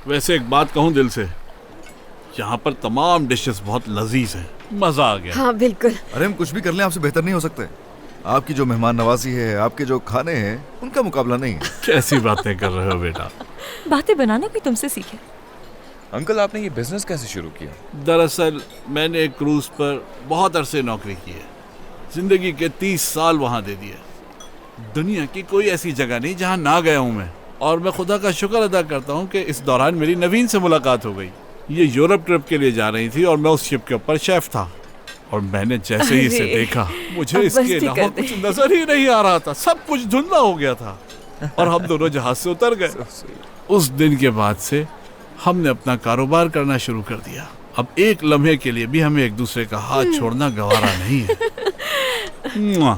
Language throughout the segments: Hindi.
वैसे एक बात कहूँ दिल से, यहाँ पर तमाम डिशेस बहुत लजीज हैं, मजा आ गया। हाँ बिल्कुल। अरे हम कुछ भी कर लें आपसे बेहतर नहीं हो सकते। आपकी जो मेहमान नवाजी है, आपके जो खाने हैं, उनका मुकाबला नहीं है। कैसी बातें कर रहे हो बेटा? बातें बनाना कोई तुमसे सीखे। अंकल आपने ये बिजनेस कैसे शुरू किया? दरअसल मैंने एक क्रूज पर बहुत अरसे नौकरी की है, जिंदगी के 30 साल वहाँ दे दिए। दुनिया की कोई ऐसी जगह नहीं जहाँ ना गया हूँ मैं, और मैं खुदा का शुक्र अदा करता हूँ कि इस दौरान मेरी नवीन से मुलाकात हो गई। ये यूरोप ट्रिप के लिए जा रही थी और मैं उस शिप के ऊपर शेफ था, और मैंने जैसे ही इसे देखा मुझे इसके अलावा कुछ नजर ही नहीं आ रहा था, सब कुछ धुंधला हो गया था, और हम दोनों जहाज से उतर गए। उस दिन के बाद से हमने अपना कारोबार करना शुरू कर दिया। अब एक लम्हे के लिए भी हमें एक दूसरे का हाथ छोड़ना गवारा नहीं है।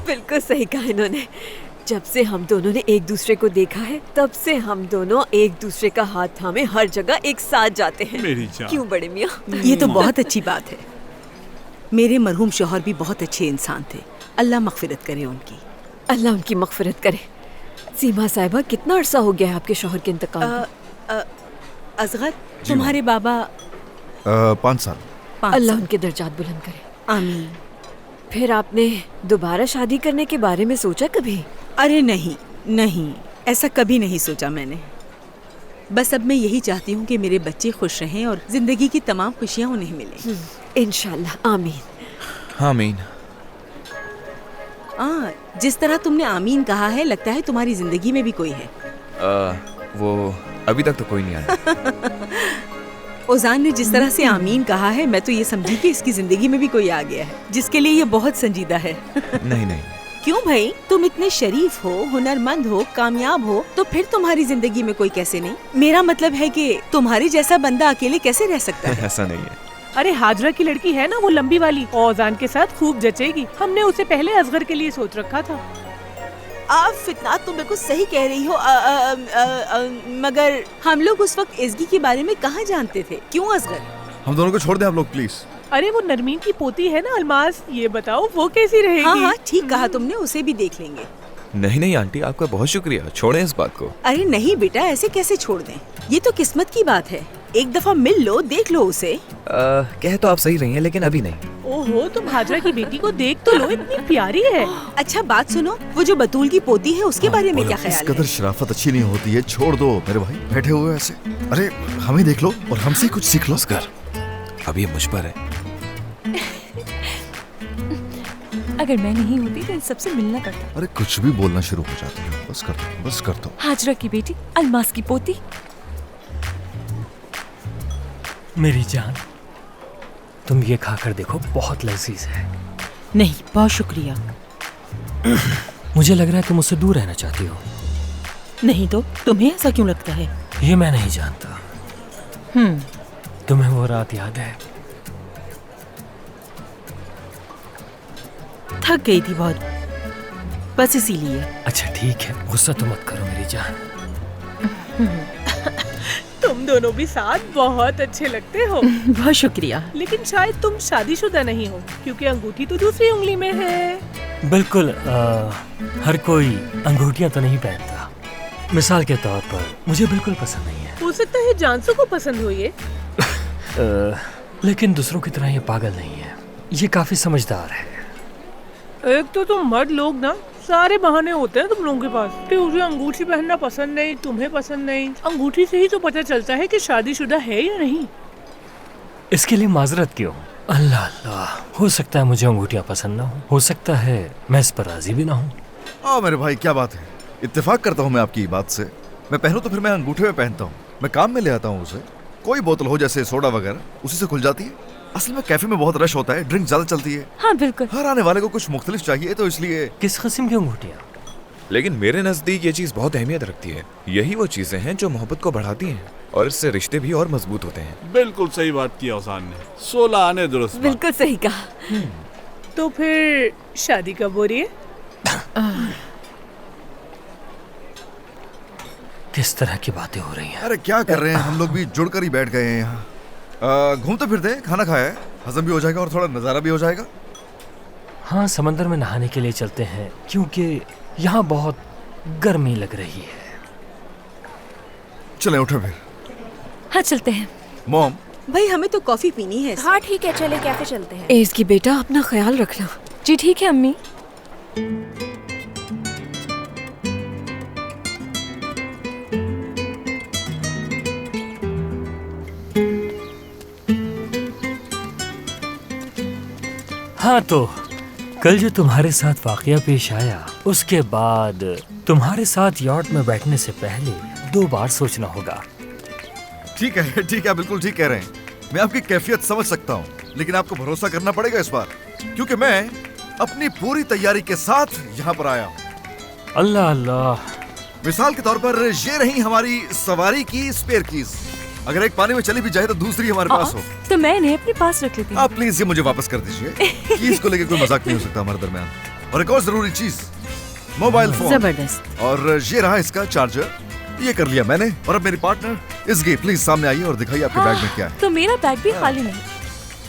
बिल्कुल सही कहा इन्होंने। जब से हम दोनों ने एक दूसरे को देखा है, तब से हम दोनों एक दूसरे का हाथ थामे हर जगह एक साथ जाते हैं। मेरी जान। क्यों बड़े मियाँ? ये तो बहुत अच्छी बात है। मेरे मरहूम शौहर भी बहुत अच्छे इंसान थे, अल्लाह मग़फ़िरत करे उनकी। अल्लाह उनकी मग़फ़िरत करे। सीमा साहिबा, कितना अरसा हो गया है आपके शौहर के इंतकाल को? असगर, तुम्हारे बाबा 5 साल। अल्लाह उनके दर्जात बुलंद करे। आमीन। फिर आपने दोबारा शादी करने के बारे में सोचा कभी? अरे नहीं नहीं, ऐसा कभी नहीं सोचा मैंने। बस अब मैं यही चाहती हूँ कि मेरे बच्चे खुश रहें और जिंदगी की तमाम खुशियाँ उन्हें मिलें। इंशाल्लाह, आमीन। आमीन। जिस तरह तुमने आमीन कहा है, लगता है तुम्हारी जिंदगी में भी कोई है। वो अभी तक तो कोई नहीं आया। ओजान ने जिस तरह से आमीन कहा है, मैं तो ये समझी कि इसकी जिंदगी में भी कोई आ गया है जिसके लिए ये बहुत संजीदा है। नहीं नहीं। क्यों भाई, तुम इतने शरीफ हो, हुनरमंद हो, कामयाब हो, तो फिर तुम्हारी जिंदगी में कोई कैसे नहीं? मेरा मतलब है कि तुम्हारे जैसा बंदा अकेले कैसे रह सकता है? ऐसा नहीं है। अरे हाजरा की लड़की है ना, वो लंबी वाली, ओजान के साथ खूब जचेगी। हमने उसे पहले असगर के लिए सोच रखा था। आप फितना, तुम बिल्कुल सही कह रही हो। मगर हम लोग उस वक्त इज़्गी के बारे में कहाँ जानते थे? क्यों असगर? हम दोनों को छोड़ दें आप लोग प्लीज। अरे वो नरमीन की पोती है ना अल्मास, ये बताओ वो कैसी रहेगी? हाँ हाँ ठीक कहा तुमने, उसे भी देख लेंगे। नहीं नहीं आंटी, आपका बहुत शुक्रिया, छोड़ें इस बात को। अरे नहीं बेटा, ऐसे कैसे छोड़ दें? ये तो किस्मत की बात है। एक दफा मिल लो, देख लो उसे। कह तो आप सही रही हैं, लेकिन अभी नहीं। ओहो, तुम हाजरा की बेटी को देख तो लो, इतनी प्यारी है। अच्छा बात सुनो, वो जो बतूल की पोती है उसके बारे में क्या इस ख्याल कदर है? शराफत अच्छी नहीं होती है, छोड़ दो मेरे भाई, बैठे हुए ऐसे। अरे हमें देख लो और हमसे कुछ सीख लो। असगर, अब ये मुझ पर है। अगर मैं नहीं होती तो इन सबसे मिलना पड़ता। अरे कुछ भी बोलना शुरू हो जाती हो, बस कर दो, बस कर दो। हाजरा की बेटी, अल्मास की पोती। मेरी जान, तुम ये खाकर देखो, बहुत लजीज है। नहीं, बहुत शुक्रिया। मुझे लग रहा है तुम मुझसे दूर रहना चाहती हो। नहीं तो तुम्हें ऐसा क्यों लगता है? ये मैं नहीं जानता। तुम्हें वो रात याद है? थक गई थी बहुत, बस इसीलिए। अच्छा ठीक है, गुस्सा तो मत करो मेरी जान। तुम दोनों भी साथ बहुत अच्छे लगते हो। बहुत शुक्रिया। लेकिन शायद तुम शादीशुदा नहीं हो, क्योंकि अंगूठी तो दूसरी उंगली में है। बिल्कुल, हर कोई अंगूठियां तो नहीं पहनता। मिसाल के तौर पर मुझे बिल्कुल पसंद नहीं है। हो सकता है जानसू को पसंद हो ये। लेकिन दूसरों की तरह ये पागल नहीं है, ये काफी समझदार है। एक तो तुम मर्द लोग ना, सारे बहाने होते हैं तुम लोगों के पास कि उसे अंगूठी पहनना पसंद नहीं, तुम्हें पसंद नहीं। अंगूठी से ही तो पता चलता है कि शादीशुदा है या नहीं। इसके लिए माजरत क्यों? अल्लाह अल्लाह, हो सकता है मुझे अंगूठियां पसंद ना हो सकता है मैं इस पर राजी भी ना हूँ। आओ मेरे भाई, क्या बात है, इत्तेफाक करता हूँ मैं आपकी बात से। मैं पहनूं तो फिर मैं अंगूठे में पहनता हूँ, मैं काम में ले आता हूँ उसे। कोई बोतल हो जैसे सोडा वगैरह, उसी से खुल जाती है। असल में कैफे में बहुत रश होता है, ड्रिंक ज्यादा चलती है। हाँ बिल्कुल। हर आने वाले को कुछ मुख्तलिफ चाहिए, तो इसलिए। किस किस्म की अंगूठियां? लेकिन मेरे नजदीक ये चीज बहुत अहमियत रखती है। यही वो चीजें हैं जो मोहब्बत को बढ़ाती हैं और इससे रिश्ते भी और मजबूत होते हैं। बिल्कुल सही बात की ओजान ने, 16 आने दुरुस्त बात। बिल्कुल सही कहा। तो फिर शादी कब हो रही है? किस तरह की बातें हो रही हैं? अरे क्या कर रहे हैं, हम लोग भी जुड़कर ही बैठ गए हैं यहाँ। घूमते फिरते खाना खाया है, हजम भी हो जाएगा और थोड़ा नज़ारा भी हो जाएगा। हाँ, समंदर में नहाने के लिए चलते हैं, क्योंकि यहाँ बहुत गर्मी लग रही है। चले उठो फिर। हाँ चलते हैं। मॉम, भाई हमें तो कॉफी पीनी है। हाँ ठीक है, चले कैफे चलते हैं। एज की बेटा अपना ख्याल रखना। जी ठीक है अम्मी। हाँ तो कल जो तुम्हारे साथ वाकया पेश आया, उसके बाद तुम्हारे साथ यॉट में बैठने से पहले 2 बार सोचना होगा। ठीक है, बिल्कुल ठीक कह रहे हैं। मैं आपकी कैफियत समझ सकता हूँ, लेकिन आपको भरोसा करना पड़ेगा इस बार, क्योंकि मैं अपनी पूरी तैयारी के साथ यहाँ पर आया हूँ। अल्लाह अल्लाह। मिसाल के तौर पर ये रही हमारी सवारी की स्पेयर कीज। अगर एक पानी में चली भी जाए तो दूसरी हमारे पास हो। तो मैं इन्हें अपने पास रख लेती हूँ। आप प्लीज ये मुझे वापस कर दीजिए। कीज को लेकर कोई मजाक नहीं हो सकता हमारे दरमियान। और एक और जरूरी चीज, मोबाइल फोन। जबरदस्त। और ये रहा इसका चार्जर। ये कर लिया मैंने। और अब मेरी पार्टनर इसकी प्लीज सामने आइए और दिखाइए आपके बैग में क्या है। तो मेरा बैग भी खाली नहीं।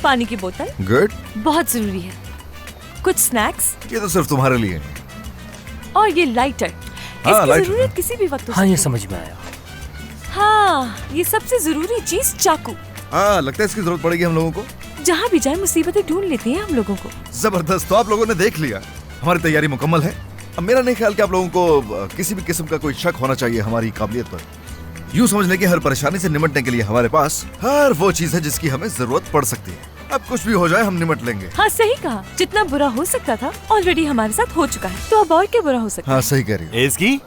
पानी की बोतल गुड। बहुत जरूरी है, कुछ स्नैक्स, ये तो सिर्फ तुम्हारे लिए है। और ये लाइटर। हाँ, इसकी लाइटर। जरूरत किसी भी वक्त हो हाँ ये सकती है। समझ में आया। हाँ, ये सबसे जरूरी चीज चाकू। हाँ, लगता है इसकी जरूरत पड़ेगी हम लोगों को। जहाँ भी जाए मुसीबतें ढूंढ लेती हैं हम लोगों को। जबरदस्त। तो आप लोगों ने देख लिया, हमारी तैयारी मुकम्मल है। अब मेरा नहीं ख्याल कि आप लोगों को किसी भी किस्म का कोई शक होना चाहिए हमारी काबिलियत पर। यूं समझ लें कि हर परेशानी से निपटने के लिए हमारे पास हर वो चीज है जिसकी हमें जरूरत पड़ सकती है। अब कुछ भी हो जाए हम निपट लेंगे। हाँ सही कहा, जितना बुरा हो सकता था ऑलरेडी हमारे साथ हो चुका है, तो अब और क्या बुरा हो सकता है। हाँ सही कह रही हो। एज़गी,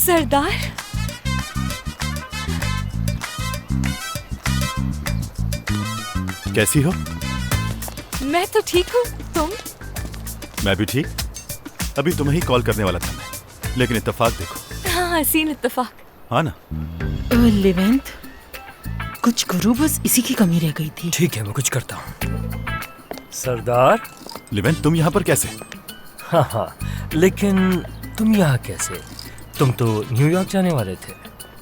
सरदार, कैसी हो? मैं तो ठीक हूँ, तुम? मैं भी ठीक। अभी तुम्हें ही कॉल करने वाला था मैं, लेकिन इत्तेफाक देखो। हाँ हसीन इत्तेफाक। हाँ ना? लेवेंट, कुछ गुरु बस इसी की कमी रह गई थी। ठीक है मैं कुछ करता हूँ। सरदार। लिवेंट, तुम यहाँ पर कैसे? हाँ हाँ, लेकिन तुम यहाँ कैसे? तुम तो न्यूयॉर्क जाने वाले थे।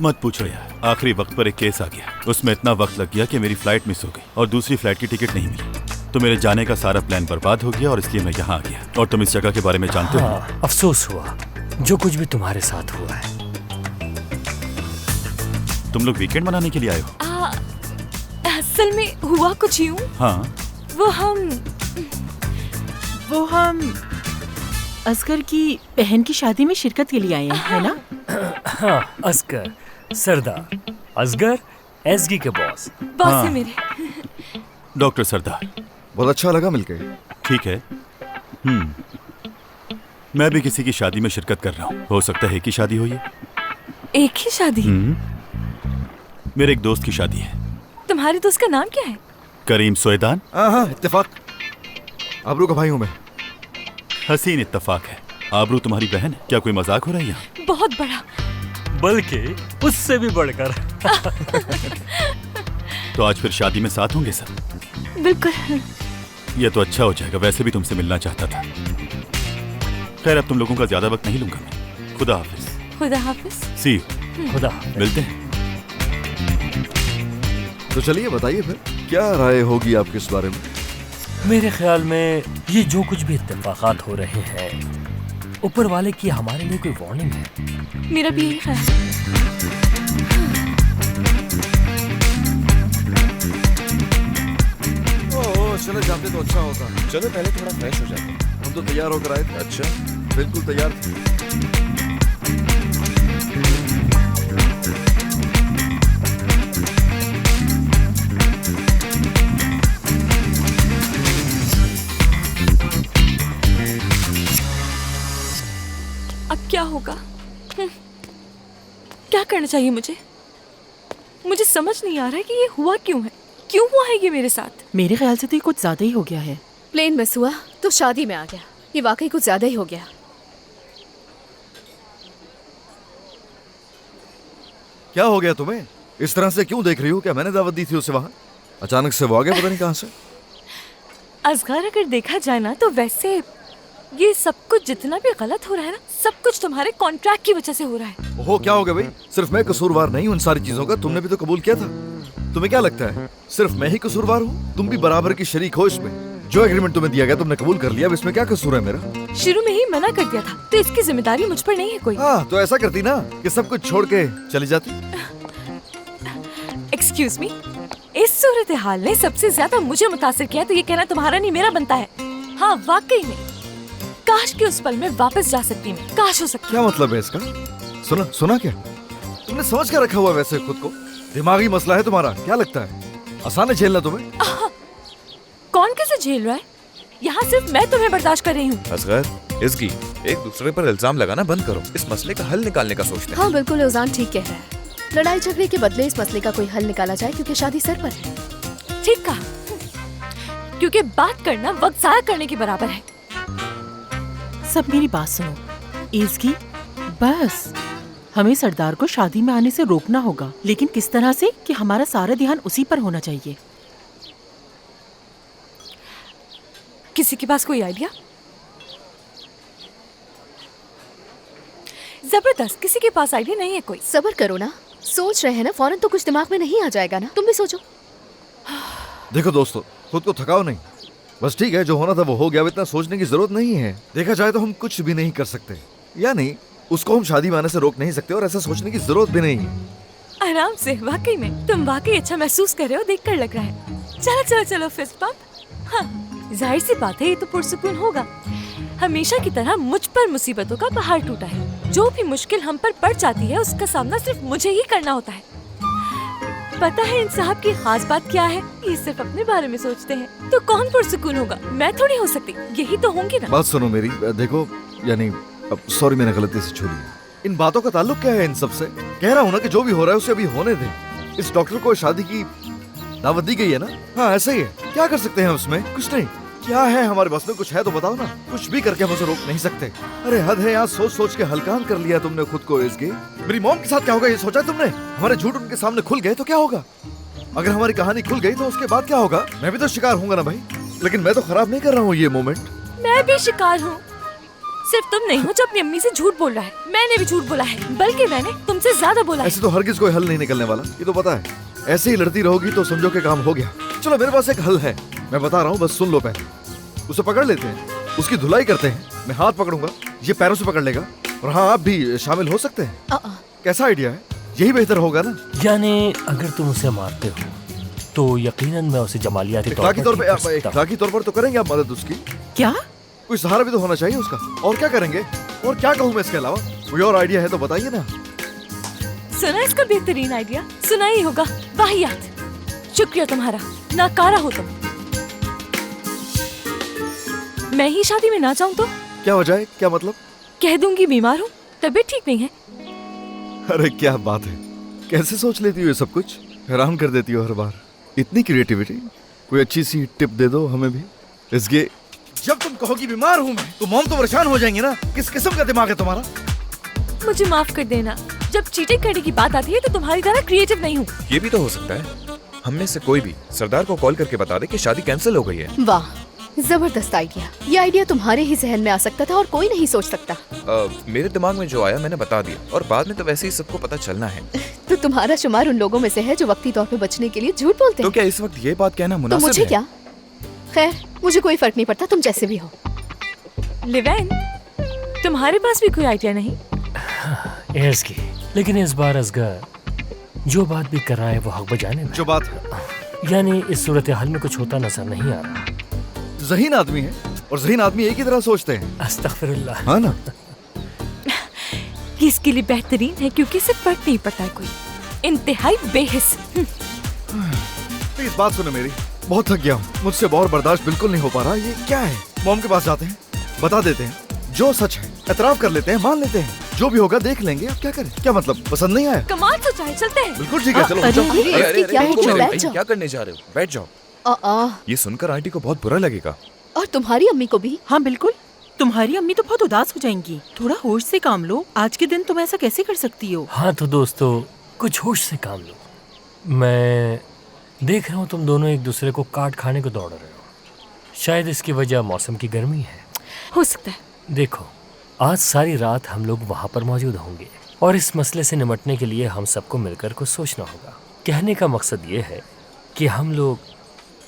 मत पूछो यार, आखिरी वक्त पर एक केस आ गया। उसमें इतना वक्त लग गया कि मेरी फ्लाइट मिस हो गई और दूसरी फ्लाइट की टिकट नहीं मिली। तो मेरे जाने का सारा प्लान बर्बाद हो गया और इसलिए मैं यहाँ आ गया। और तुम इस जगह के बारे में जानते हाँ, हो? अफसोस हुआ जो कुछ भी तुम्हारे साथ हुआ है। तुम लोग वीकेंड मनाने के लिए आए हो? असल में हुआ कुछ यूं। हाँ। वो हम असगर की बहन की शादी में शिरकत के लिए आए हैं, है ना? हाँ, असगर, सरदार, असगर एसगी के बॉस। बॉस हाँ। है मेरे। डॉक्टर सरदार। बहुत अच्छा लगा मिलके। ठीक है। मैं भी किसी की शादी में शिरकत कर रहा हूँ। हो सकता है एक ही शादी हो ये। एक ही शादी? मेरे एक दोस्त की शादी है। तुम्हारे दोस्त का नाम क्या है? करीम सोएदान। हाँ, इत्तेफाक। आबरू का भाई हूँ मैं। हसीन इत्तेफाक है। आबरू तुम्हारी बहन है? क्या कोई मजाक हो रहा है यहाँ? बहुत बड़ा। बल्कि उससे भी बढ़कर। तो आज फिर शादी में साथ होंगे सब? बिल्कुल। ये तो अच्छा हो जाएगा, वैसे भी तुमसे मिलना चाहता था। खैर अब तुम लोगों का ज्यादा वक्त नहीं लूंगा मैं। खुदा हाफिज। खुदा हाफिज। सी यू। खुदा। मिलते हैं। तो चलिए बताइए फिर क्या राय होगी आपकी इस बारे में? मेरे ख्याल में ये जो कुछ भी इत्तेफाकात हो रहे हैं, ऊपर वाले की हमारे लिए कोई वार्निंग है। मेरा भी यही ख्याल है। चले जाते तो अच्छा होता। चलो पहले थोड़ा फ्रेश हो जाते हैं। हम तो तैयार होकर आए थे। अच्छा, बिल्कुल तैयार थे। अब क्या होगा? क्या करना चाहिए मुझे? मुझे समझ नहीं आ रहा है कि ये हुआ क्यों है। क्यों हुआ है ये मेरे साथ? मेरे ख्याल से तो ये कुछ ज्यादा ही हो गया है। प्लेन मिस हुआ तो शादी में आ गया। ये वाकई कुछ ज्यादा ही हो गया। क्या हो गया तुम्हें? इस तरह से क्यों देख रही हो? क्या मैंने दावत दी थी उसे वहाँ? अचानक से वो आ गया, पता नहीं कहाँ से। असगर अगर देखा जाए ना तो वैसे ये सब कुछ जितना भी गलत हो रहा है ना, सब कुछ तुम्हारे कॉन्ट्रैक्ट की वजह से हो रहा है। हो क्या हो गया भाई? सिर्फ मैं कसूरवार नहीं हूँ उन सारी चीजों का, तुमने भी तो कबूल किया था। तुम्हें क्या लगता है सिर्फ मैं ही कसूरवार हूँ? तुम भी बराबर की शरीक हो इसमें। जो एग्रीमेंट तुम्हें दिया गया तुमने कबूल कर लिया, अब इसमें क्या कसूर है मेरा? शुरू में ही मना कर दिया था, तो इसकी जिम्मेदारी मुझ पर नहीं है कोई। हाँ तो ऐसा करती ना कि सब कुछ छोड़ के चली जाती। एक्सक्यूज मी, इस सूरत हाल ने सबसे ज्यादा मुझे मुतासिर किया है, तो ये कहना तुम्हारा नहीं मेरा बनता है। हाँ वाकई में, काश कि उस पल में वापस जा सकती मैं, काश हो सकती। क्या मतलब है इसका? सुना क्या? तुमने समझ क्या रखा हुआ वैसे खुद को? दिमागी मसला है तुम्हारा, क्या लगता है आसान है झेलना तुम्हें? कौन कैसे झेल रहा है? यहाँ सिर्फ मैं तुम्हें बर्दाश्त कर रही हूँ। असगर, इसकी एक दूसरे पर इल्जाम लगाना बंद करो। इस मसले का हल निकालने का सोचते हैं। हाँ बिल्कुल, उजान ठीक कह रहा है। लड़ाई झगड़े के बदले इस मसले का कोई हल निकाला जाए, क्योंकि शादी सर पर है। ठीक कहा, क्योंकि बात करना वक्त जाया करने के बराबर है। सब मेरी बात सुनो इसकी, बस हमें सरदार को शादी में आने से रोकना होगा, लेकिन किस तरह से कि हमारा सारा ध्यान उसी पर होना चाहिए। किसी के पास कोई आइडिया? जबरदस्त, किसी के पास आइडिया नहीं है कोई? सब्र करो ना, सोच रहे हैं ना, फौरन तो कुछ दिमाग में नहीं आ जाएगा ना, तुम भी सोचो। देखो दोस्तों, खुद को थकाओ नहीं, बस ठीक है जो होना था वो हो गया, अब इतना सोचने की जरूरत नहीं है। देखा जाए तो हम कुछ भी नहीं कर सकते, या नहीं उसको हम शादी में आने से रोक नहीं सकते, और ऐसा सोचने की जरूरत भी नहीं है। आराम से, वाकई में तुम वाकई अच्छा महसूस कर रहे हो, देखकर लग रहा है। चलो चलो चलो फिस्ट पंप। हाँ जाहिर सी बात है, ये तो पुरसुकून होगा। हमेशा की तरह मुझ पर मुसीबतों का पहाड़ टूटा है। जो भी मुश्किल हम पर पड़ जाती है उसका सामना सिर्फ मुझे ही करना होता है। पता है इन साहब की खास बात क्या है? ये सिर्फ अपने बारे में सोचते हैं। तो कौन पुरसुकून होगा? मैं थोड़ी हो सकती, यही तो होंगी ना। बात सुनो मेरी, देखो यानी अब सॉरी मैंने गलती से छू ली। इन बातों का ताल्लुक क्या है इन सब से? कह रहा हूँ ना कि जो भी हो रहा है उसे अभी होने दे। इस डॉक्टर को शादी की दावत दी गई है ना? हाँ ऐसा ही है, क्या कर सकते हैं उसमें? कुछ नहीं। क्या है हमारे बस में? कुछ है तो बताओ ना। कुछ भी करके हम उसे रोक नहीं सकते। अरे हद है, यहाँ सोच सोच के हलकान कर लिया तुमने खुद को। इसके मेरी मॉम के साथ क्या होगा ये सोचा तुमने? हमारे झूठ उनके सामने खुल गए तो क्या होगा? अगर हमारी कहानी खुल गई तो उसके बाद क्या होगा? मैं भी तो शिकार हूँगा ना भाई। लेकिन मैं तो खराब नहीं कर रहा हूँ ये मोमेंट। मैं भी शिकार हूँ, सिर्फ तुम नहीं हो जो अपनी अम्मी से झूठ बोल रहा है। मैंने भी झूठ बोला है, बल्कि मैंने तुमसे ज्यादा बोला है। ऐसे तो हरगिज कोई हल नहीं निकलने वाला, ये तो पता है। ऐसे ही लड़ती रहोगी तो समझो के काम हो गया। चलो मेरे पास एक हल है, मैं बता रहा हूँ, बस सुन लो पहले। उसे पकड़ लेते हैं, उसकी धुलाई करते हैं। मैं हाथ पकड़ूंगा, ये पैरों से पकड़ लेगा, और हाँ आप भी शामिल हो सकते हैं। कैसा आइडिया है? यही बेहतर होगा ना? यानी अगर तुम उसे मारते हो तो यकीनन मैं उसे जमालियाती इखलाकी तौर पर तो करेंगे आप मदद उसकी। क्या? कोई सहारा भी तो होना चाहिए उसका। और क्या करेंगे? और क्या कहूँ मैं इसके अलावा? कोई और आइडिया है तो बताइए ना। सुना इसका बेहतरीन आइडिया? सुना ही होगा। वाहियात, शुक्रिया तुम्हारा, नाकारा हो तुम। मैं ही शादी में ना जाऊं तो क्या हो जाए? क्या मतलब? कह दूंगी बीमार हूँ, तबीयत ठीक नहीं है। अरे क्या बात है, कैसे सोच लेती हो ये सब कुछ? हैरान कर देती हो हर बार। इतनी क्रिएटिविटी। कोई अच्छी सी टिप दे दो हमें भी। इसके जब तुम कहोगी बीमार हूँ मैं, तो मॉम तो परेशान हो जाएंगे ना। किस किस्म का दिमाग है तुम्हारा? मुझे माफ कर देना, जब चीटिंग करने की बात आती है तो तुम्हारी तरह क्रिएटिव नहीं हूँ। ये भी तो हो सकता है हम में से कोई भी सरदार को कॉल करके बता दे कि शादी कैंसिल हो गई है। वाह, जबरदस्त आइडिया। ये आइडिया तुम्हारे ही जहन में आ सकता था और कोई नहीं सोच सकता। मेरे दिमाग में जो आया मैंने बता दिया, और बाद में तो वैसे ही सबको पता चलना है। तो तुम्हारा शुमार उन लोगों में से है जो वक्ती तौर पे बचने के लिए झूठ बोलते हैं। तो क्या इस वक्त ये बात कहना तो मुनासिब मुझे है? क्या? खैर मुझे कोई फर्क नहीं पड़ता, तुम जैसे भी हो। लिवैन, तुम्हारे पास भी कोई आइडिया नहीं? की, लेकिन इस बार असगर जो बात भी कर रहा है वो हक बजाने में। जो बात है यानी इस सूरत हाल में कुछ होता नजर नहीं आ रहा। ज़हीन आदमी है, और ज़हीन आदमी एक ही तरह सोचते हैं। अस्तगफिरुल्लाह। हाँ ना? ये इसके लिए बेहतरीन है क्योंकि इसे फर्क नहीं पड़ता है कोई। इंतहाई बेहिस। प्लीज बात सुनो मेरी, बहुत थक गया हूँ, मुझसे और बर्दाश्त बिल्कुल नहीं हो पा रहा। ये क्या है? मॉम के पास जाते हैं, बता देते हैं जो सच है, एतराफ कर लेते हैं, मान लेते हैं। जो भी होगा देख लेंगे। अब क्या करें? क्या मतलब, पसंद नहीं आया? कमाल सोचा है, चलते हैं। बिल्कुल ठीक है, चलो। क्या करने जा रहे हो? बैठ जाओ। ये सुनकर आंटी को बहुत बुरा लगेगा, और तुम्हारी अम्मी को भी। हाँ बिल्कुल, तुम्हारी अम्मी तो बहुत उदास हो जाएंगी। थोड़ा होश से काम लो, आज के दिन तुम ऐसा कैसे कर सकती हो? हाँ तो दोस्तों, कुछ होश से काम लो। मैं देख रहा हूँ तुम दोनों एक दूसरे को काट खाने को दौड़ रहे हो। शायद इसकी वजह मौसम की गर्मी है। हो सकता है। देखो, आज सारी रात हम लोग वहाँ पर मौजूद होंगे और इस मसले से निपटने के लिए हम सबको मिलकर कुछ सोचना होगा। कहने का मकसद ये है कि हम लोग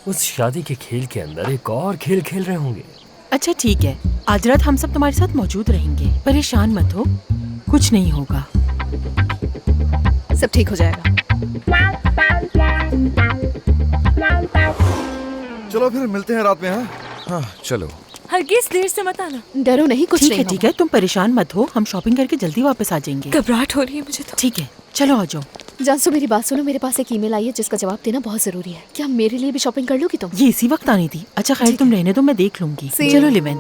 उस शादी के खेल के अंदर एक और खेल खेल रहे होंगे। अच्छा ठीक है, आज रात हम सब तुम्हारे साथ मौजूद रहेंगे, परेशान मत हो, कुछ नहीं होगा। सब ठीक हो जाएगा। चलो फिर मिलते हैं रात में। हाँ चलो। हरगिज देर से मत आना। डरो नहीं, कुछ ठीक है नहीं ठीक है, तुम परेशान मत हो, हम शॉपिंग करके जल्दी वापस आ जाएंगे। घबराहट हो रही है मुझे तो। ठीक है चलो आ जाओ। जानसू मेरी बात सुनो, मेरे पास एक ईमेल आई है जिसका जवाब देना बहुत जरूरी है। क्या मेरे लिए भी शॉपिंग कर लोगी तुम? ये इसी वक्त आनी थी। अच्छा खैर तुम रहने दो, मैं देख लूंगी। चलो लिवेंट।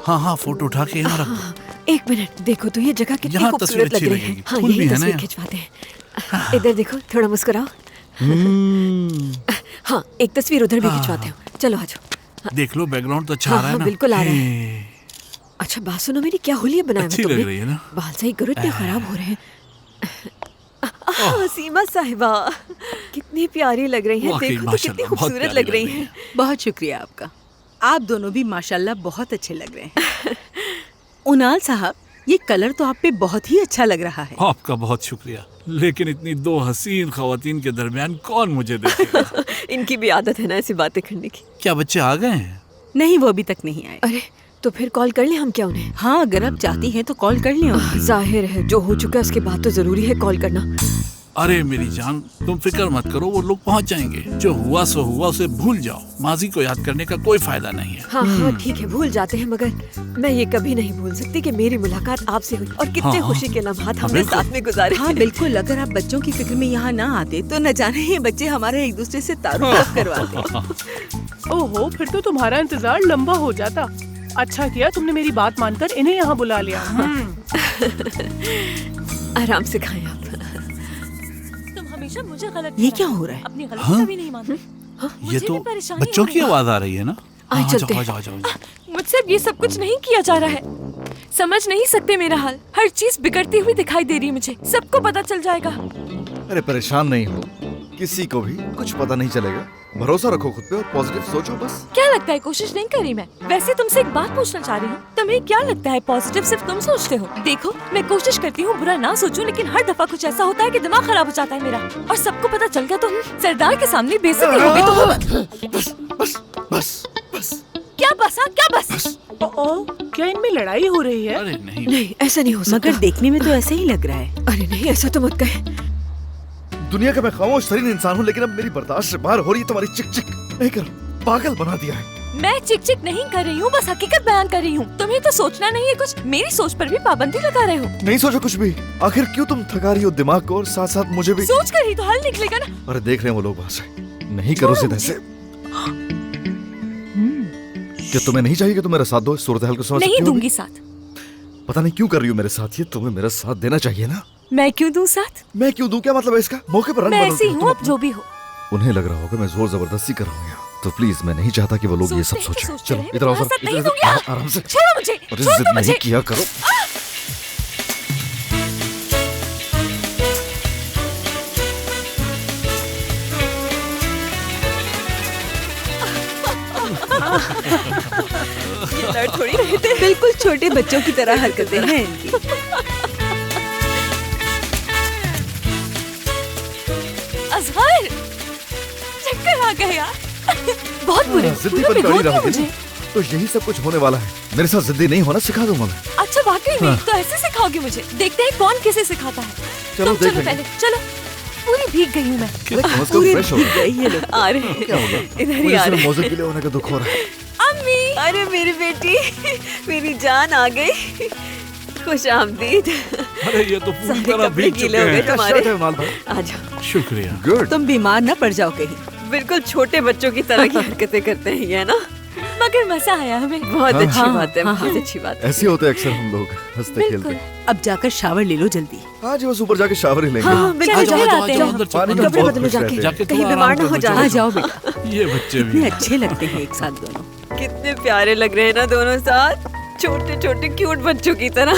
हाँ हाँ, फोटो उठा के यहाँ रख दो। एक मिनट, देखो तो ये जगह कितनी यहाँ खूबसूरत तस्वीर लग अच्छी रही है। लगेगी। हाँ, फूल यही भी है ना तस्वीर यहाँ? खिंचवाते हैं। इधर देखो, थोड़ा मुस्कुराओ। हाँ, एक तस्वीर उधर भी खिंचवाते हो। चलो आ जाओ। देख लो, बैकग्राउंड तो अच्छा हाँ, आ रहा है हाँ, ना? बिल्कुल आ रहा है। हे। अच्छा बात सुनो मेरी, क्या होलिया बनाया अच्छी लग रही है ना? बाल सही करो, इतने खराब हो रहे हैं। सीमा साहिबा कितनी प्यारी लग रही हैं। वाकई देखो तो माशाल्लाह, कितनी बहुत खूबसूरत प्यारी लग रही हैं। बहुत शुक्रिया आपका। आप दोनों भी माशाल्लाह बहुत अच्छे लग रहे हैं। उनाल साहब, ये कलर तो आप पे बहुत ही अच्छा लग रहा है। आपका बहुत शुक्रिया, लेकिन इतनी दो हसीन खवातीन के दरमियान कौन मुझे देखेगा? इनकी भी आदत है ना ऐसी बातें करने की। क्या बच्चे आ गए हैं? नहीं, वो अभी तक नहीं आए। अरे तो फिर कॉल कर लें हम क्या उन्हें? हाँ, अगर आप चाहती हैं तो कॉल कर लें। जाहिर है जो हो चुका है उसके बाद तो जरूरी है कॉल करना। अरे मेरी जान, तुम फिक्र मत करो, वो लोग पहुंच जाएंगे। जो हुआ सो हुआ, उसे भूल जाओ। माजी को याद करने का कोई फायदा नहीं है। हाँ हाँ ठीक है, भूल जाते हैं, मगर मैं ये कभी नहीं भूल सकती कि मेरी मुलाकात आपसे हुई और कितने हाँ, खुशी के लम्हात हाँ, हमने बिल्कुल। साथ में गुजारे। हाँ बिल्कुल, अगर आप बच्चों की फिक्र में यहाँ ना आते तो न जाने ये बच्चे हमारे एक दूसरे से तारुफ करवाते। ओहो, फिर तो तुम्हारा इंतजार लंबा हो जाता। अच्छा किया तुमने मेरी बात मानकर इन्हें यहाँ बुला लिया। आराम से खाएं आप। तुम हमेशा मुझे गलत ये क्या हो रहा है? अपनी गलती हाँ? कभी नहीं मानते। ये मुझे तो भी परेशानी बच्चों हो की रही है। आवाज आ रही है ना? आइए, हाँ, चलते जाओ, हैं। जाओ, जाओ, जाओ। मुझसे अब ये सब कुछ नहीं किया जा रहा है। समझ नहीं सकते मेरा हाल। हर चीज बिगड़ती हुई दिखाई दे रही है मुझे। सबको पता चल जाएगा। अरे परेशान नहीं हो, किसी को भी कुछ पता नहीं चलेगा। भरोसा रखो खुद पे और पॉजिटिव सोचो बस। क्या लगता है कोशिश नहीं करी मैं? वैसे तुमसे एक बात पूछना चाह रही हूँ, तुम्हें क्या लगता है पॉजिटिव सिर्फ तुम सोचते हो? देखो मैं कोशिश करती हूँ बुरा ना सोचूं, लेकिन हर दफा कुछ ऐसा होता है कि दिमाग खराब हो जाता है मेरा। और सबको पता चल गया तो सरदार के सामने बेइज्जती होगी तो बस बस बस बस। क्या बस? हाँ, क्या बस? ओ, क्या इनमें लड़ाई हो रही है? अरे नहीं, नहीं ऐसा नहीं हो सकता। मगर देखने में तो ऐसे ही लग रहा है। अरे नहीं, ऐसा तो मत कहे। दुनिया का मैं खामोश तरीन इंसान हूँ, लेकिन अब मेरी बर्दाश्त से बाहर हो रही है तुम्हारी चिक चिक। नहीं करो, पागल बना दिया है। मैं चिक चिक नहीं कर रही हूँ, बस हकीकत बयान कर रही हूँ। तुम्हें तो सोचना नहीं है कुछ। मेरी सोच पर भी पाबंदी लगा रहे हो। नहीं सोचो कुछ भी। आखिर क्यों तुम थका रही हो दिमाग को और साथ साथ मुझे भी? सोच कर ही तो हल निकलेगा ना। अरे देख रहे हैं वो लोग वहाँ से। नहीं करो जिद ऐसे। क्या तुम्हें नहीं चाहिए कि तुम मेरा साथ दो? सूरत हाल को समझ नहीं सकती हो? दूंगी साथ। पता नहीं क्यों कर रही हो मेरे साथ ये। तुम्हें मेरा साथ देना चाहिए ना। मैं क्यों दूं साथ? मैं क्यों दूं? क्या मतलब है इसका? मौके पर रंग मैं बदलती ऐसी हो हूँ, तुम अब जो भी हो। उन्हें लग रहा होगा मैं जोर जबरदस्ती कर रहा हूँ यहाँ। तो प्लीज, मैं नहीं चाहता कि वो लोग ये सब सोचते सोचें। हैं, चलो सोचते इधर आओ हैं, सर, मैं नहीं इधर दूंगी। आराम से। छोड़ो मुझे, अरे छोड़ जिद दो नहीं मुझे। किया करो। ये लड़ थोड़ी रहे थे। बिल्कुल छोटे बच्चों की तरह हरकतें हैं इनकी। अजहर, चक्कर आ गए यार। बहुत बुरे। जिद्दी पूरा बन भिगो रही दिया रहोगी मुझे। तो यही सब कुछ होने वाला है। मेरे साथ जिद्दी नहीं होना सिखा दूंगा मैं। अच्छा वाकई में? तो ऐसे सिखाओगे मुझे? देखते हैं कौन किसे सिखाता है। चलो, तुम चलो देखेंगे। पहले, चलो। पूरी भीग गई हूँ मैं। कम से कम फ्रेश हो गए। गई ये लोग। आ रहे हैं। क्या होगा? इधर ही मुझे आ सिर्फ रहे हैं। मौजे के लिए होने का दुख हो रहा है। अम्मी, अरे मेरी बेटी, मेरी जान आ गई। खुश आमदीद। अरे ये तो पूरी सारे तरह कपड़े भीग गीले चुके हो गए हैं। क्या तुम्हारे। शर्ट है माल भाई? आ जाओ। शुक्रिया। गुड। तुम बीमार न पड़ जाओ कहीं। बिल्कुल छोटे बच्चों की तरह की हरकतें करते हैं ये ना। मगर मजा आया हमें। बहुत हाँ, अच्छी हाँ, बात है, हाँ, बहुत हाँ। अच्छी बात है। ऐसे होते हैं अक्सर हम लोग, हंसते बिल्कुल। खेलते। अब जाकर शावर ले लो जल्दी। आज बस ऊपर जाके शावर ही लेंगे। हाँ बिल्कुल, चलो, जाओ फिर जाओ आते हैं जाओ। हम। अंदर चलो, पानी में अंदर कपड़े बहुत बदलो खुश रहते हैं। जाके, कहीं थोड़ा बीमार आराम ना हो करो, जाना। आ जाओ बेटा। ये बच्चे भी इतने हैं। अच्छे लगते हैं एक साथ दोनों। कितने प्यारे लग रहे हैं ना दोनों साथ, छोटे छोटे क्यूट बच्चों की तरह।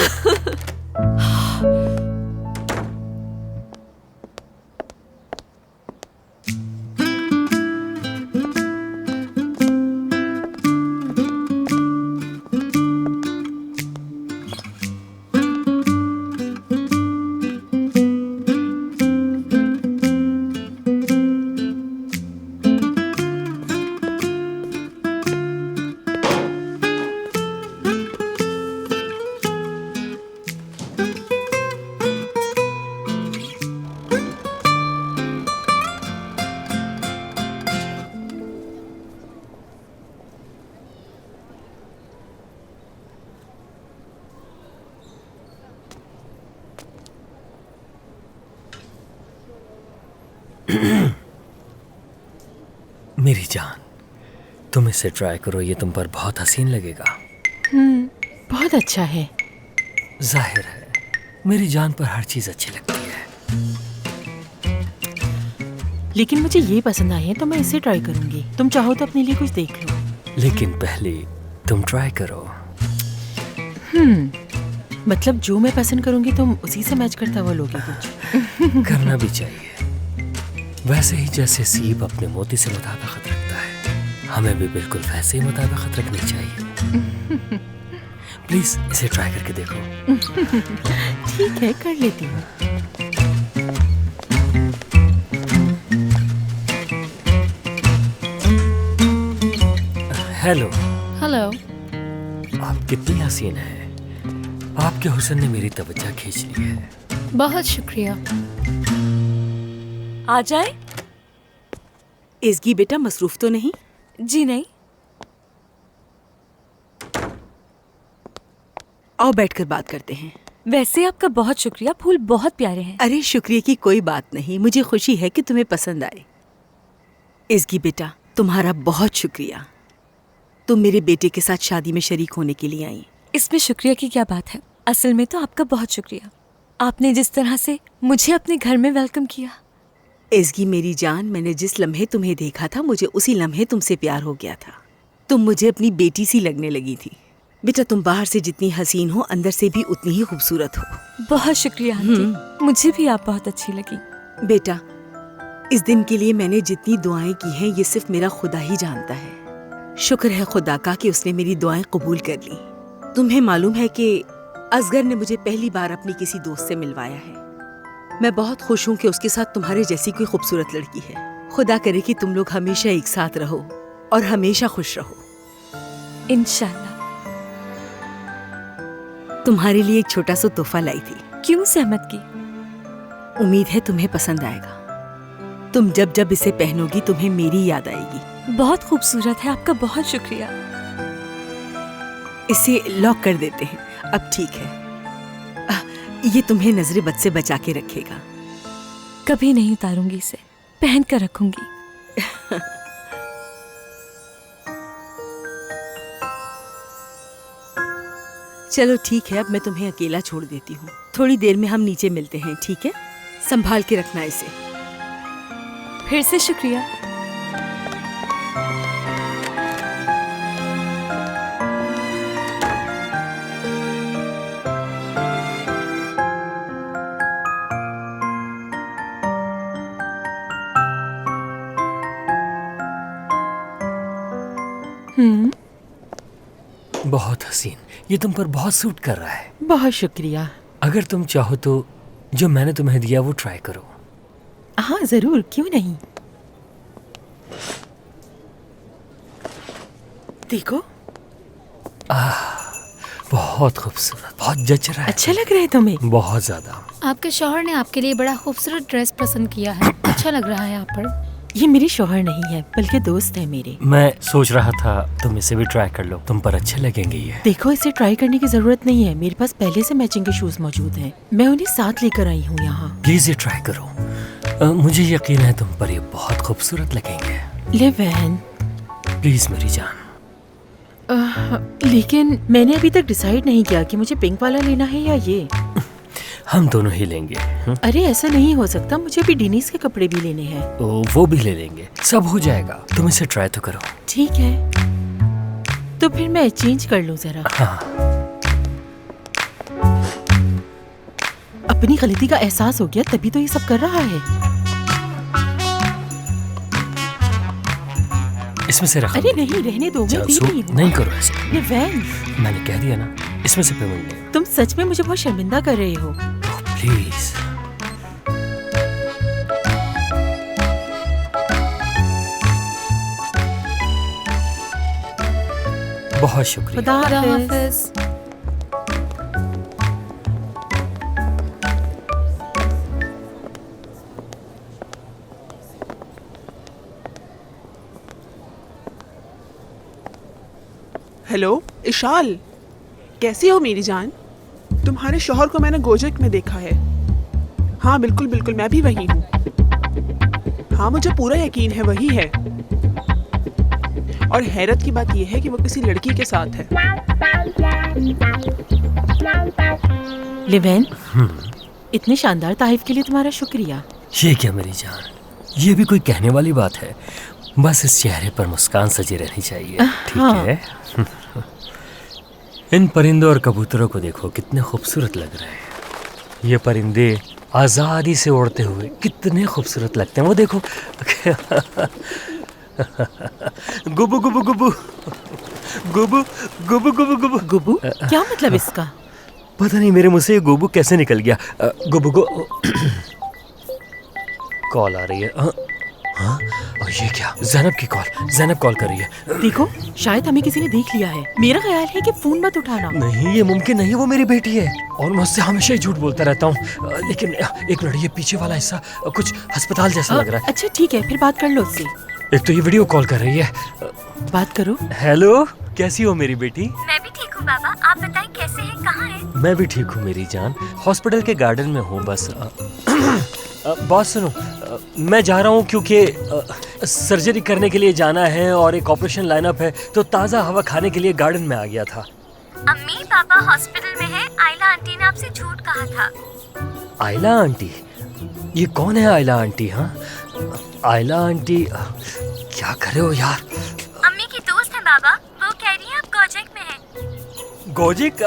मेरी जान, तुम इसे ट्राई करो, ये तुम पर बहुत हसीन लगेगा। बहुत अच्छा है। जाहिर है मेरी जान पर हर चीज अच्छी लगती है। लेकिन मुझे ये पसंद आई है तो मैं इसे ट्राई करूंगी। तुम चाहो तो अपने लिए कुछ देख लो। लेकिन पहले तुम ट्राई करो। मतलब जो मैं पसंद करूंगी तुम उसी से मैच करता हुआ लोगे कुछ? करना भी चाहिए। वैसे ही जैसे सीप अपने मोती से मुताबिकत रखता है, हमें भी बिल्कुल वैसे ही मुताबिकत रखनी चाहिए। प्लीज इसे ट्राई करके देखो। ठीक है, कर लेती हूँ। हेलो। हेलो। आप कितनी हसीन हैं। आपके हुस्न ने मेरी तवज्जो खींच ली है। बहुत शुक्रिया। आ जाए। इसकी बेटा मसरूफ तो नहीं? जी नहीं। आओ बैठकर बात करते हैं। वैसे आपका बहुत शुक्रिया, फूल बहुत प्यारे हैं। अरे शुक्रिया की कोई बात नहीं, मुझे खुशी है कि तुम्हें पसंद आए। इसकी बेटा तुम्हारा बहुत शुक्रिया, तुम मेरे बेटे के साथ शादी में शरीक होने के लिए आई। इसमें शुक्रिया की क्या बात है, असल में तो आपका बहुत शुक्रिया, आपने जिस तरह से मुझे अपने घर में वेलकम किया। इसकी मेरी जान, मैंने जिस लम्हे तुम्हें देखा था मुझे उसी लम्हे तुमसे प्यार हो गया था। तुम मुझे अपनी बेटी सी लगने लगी थी। बेटा तुम बाहर से जितनी हसीन हो अंदर से भी उतनी ही खूबसूरत हो। बहुत शुक्रिया आंटी, मुझे भी आप बहुत अच्छी लगी। बेटा इस दिन के लिए मैंने जितनी दुआएं की हैं ये सिर्फ मेरा खुदा ही जानता है। शुक्र है खुदा का कि उसने मेरी दुआएं कबूल कर ली। तुम्हें मालूम है कि असगर ने मुझे पहली बार अपनी किसी दोस्त से मिलवाया है। मैं बहुत खुश हूँ कि उसके साथ तुम्हारे जैसी कोई खूबसूरत लड़की है। खुदा करे कि तुम लोग हमेशा एक साथ रहो और हमेशा खुश रहो। इंशाल्लाह। तुम्हारे लिए एक छोटा सा तोहफा लाई थी। क्यों सहमत की? उम्मीद है तुम्हें पसंद आएगा। तुम जब जब इसे पहनोगी तुम्हें मेरी याद आएगी। बहुत खूबसूरत है, आपका बहुत शुक्रिया। इसे लॉक कर देते हैं। अब ठीक है, ये तुम्हें नजरे बद से बचा के रखेगा। कभी नहीं उतारूंगी इसे, पहन कर रखूंगी। चलो ठीक है, अब मैं तुम्हें अकेला छोड़ देती हूँ। थोड़ी देर में हम नीचे मिलते हैं, ठीक है? संभाल के रखना इसे। फिर से शुक्रिया। बहुत हसीन, ये तुम पर बहुत सूट कर रहा है। बहुत शुक्रिया। अगर तुम चाहो तो जो मैंने तुम्हें दिया वो ट्राई करो। हाँ जरूर, क्यों नहीं। देखो। बहुत खूबसूरत, बहुत जच रहा है। अच्छा लग रहा है तुम्हें? बहुत ज्यादा। आपके शौहर ने आपके लिए बड़ा खूबसूरत ड्रेस पसंद किया है। अच्छा लग रहा है आप पर। ये मेरे शौहर नहीं है बल्कि दोस्त है मेरे। मैं सोच रहा था तुम इसे भी ट्राई कर लो, तुम पर अच्छे लगेंगे ये। देखो इसे ट्राई करने की जरूरत नहीं है, मेरे पास पहले से मैचिंग के शूज मौजूद हैं। मैं उन्हें साथ लेकर आई हूँ यहाँ। प्लीज ये ट्राई करो, मुझे यकीन है तुम पर ये बहुत खूबसूरत लगेंगे। ले वैन। प्लीज मेरी जान। लेकिन मैंने अभी तक डिसाइड नहीं किया कि मुझे पिंक वाला लेना है या ये। हम दोनों ही लेंगे। अरे ऐसा नहीं हो सकता, मुझे भी डीनीस के कपड़े भी लेने हैं। वो भी ले लेंगे, सब हो जाएगा। तुम इसे ट्राई तो करो। ठीक है, तो फिर मैं चेंज कर लूं जरा। हाँ। अपनी गलती का एहसास हो गया तभी तो ये सब कर रहा है। इसमें से रखो। अरे नहीं, रहने दो, मैं पी रही हूँ। नहीं करो ऐसे। ये वैन। मैंने कह दिया ना, इसमें से पे मुझे। तुम सच में मुझे बहुत शर्मिंदा कर रहे हो। प्लीज। बहुत शुक्रिया। खुदा हाफिज। हेलो इशाल, कैसी हो मेरी जान? तुम्हारे शौहर को मैंने गोजक में देखा है। हाँ बिल्कुल बिल्कुल, मैं भी वही हूँ। हाँ, मुझे पूरा यकीन है वही है। और हैरत की बात यह है कि वो किसी लड़की के साथ है। लिवेन, इतने शानदार तारीफ के लिए तुम्हारा शुक्रिया। ये क्या मेरी जान, ये भी कोई कहने वाली बात है? बस इस चेहरे पर मुस्कान सजी रहनी चाहिए, ठीक हाँ। है? इन परिंदों और कबूतरों को देखो, कितने खूबसूरत लग रहे हैं। ये परिंदे आज़ादी से उड़ते हुए कितने खूबसूरत लगते हैं, वो देखो। गुबु गुबु गुबु गुबु गुबु गुबु गुबु गुबु, क्या मतलब इसका? पता नहीं मेरे मुंह से ये गुबु कैसे निकल गया। गुबु गु कॉल आ रही है। हाँ, और ये क्या? ज़ैनब की कॉल। ज़ैनब कॉल कर रही है। देखो, शायद हमें किसी ने देख लिया है। मेरा ख्याल है कि फोन मत उठाना। नहीं, ये मुमकिन नहीं, वो मेरी बेटी है और मैं उससे हमेशा ही झूठ बोलता रहता हूँ। लेकिन एक मिनट, ये पीछे वाला हिस्सा कुछ अस्पताल जैसा लग रहा है। अच्छा ठीक है, फिर बात कर लो उससे। एक तो ये वीडियो कॉल कर रही है। बात करो। हेलो, कैसी हो मेरी बेटी? मैं भी ठीक हूँ बाबा, आप बताएं कैसे हैं, कहाँ हैं? मैं भी ठीक हूँ मेरी जान, हॉस्पिटल के गार्डन में हूँ बस। बात सुनो, मैं जा रहा हूँ क्योंकि सर्जरी करने के लिए जाना है और एक ऑपरेशन लाइनअप है, तो ताज़ा हवा खाने के लिए गार्डन में आ गया था। अम्मी पापा हॉस्पिटल में है, आयला आंटी ने आपसे झूठ कहा था। आयला आंटी? ये कौन है आयला आंटी? हाँ, आयला आंटी क्या कर रहे हो यार? अम्मी की दोस्त है बाबा, वो कह रही है आप गोजेक में हैं। गोजिक?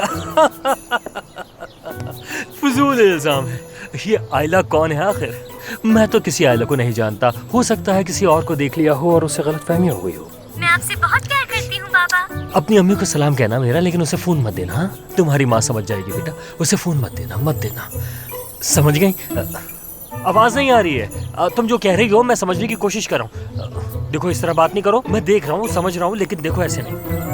फजूल इल्जाम है। ये आयला कौन है आखिर? मैं तो किसी आयला को नहीं जानता, हो सकता है किसी और को देख लिया हो और उससे गलतफहमी हो गई हो। मैं आपसे बहुत प्यार करती हूँ बाबा। अपनी अम्मी को सलाम कहना मेरा, लेकिन उसे फोन मत देना। हाँ, तुम्हारी माँ समझ जाएगी बेटा, उसे फोन मत देना, मत देना, समझ गई? आवाज नहीं आ रही है। तुम जो कह रही हो मैं समझने की कोशिश कर रहा हूँ। देखो, इस तरह बात नहीं करो, मैं देख रहा हूँ, समझ रहा हूँ, लेकिन देखो ऐसे नहीं।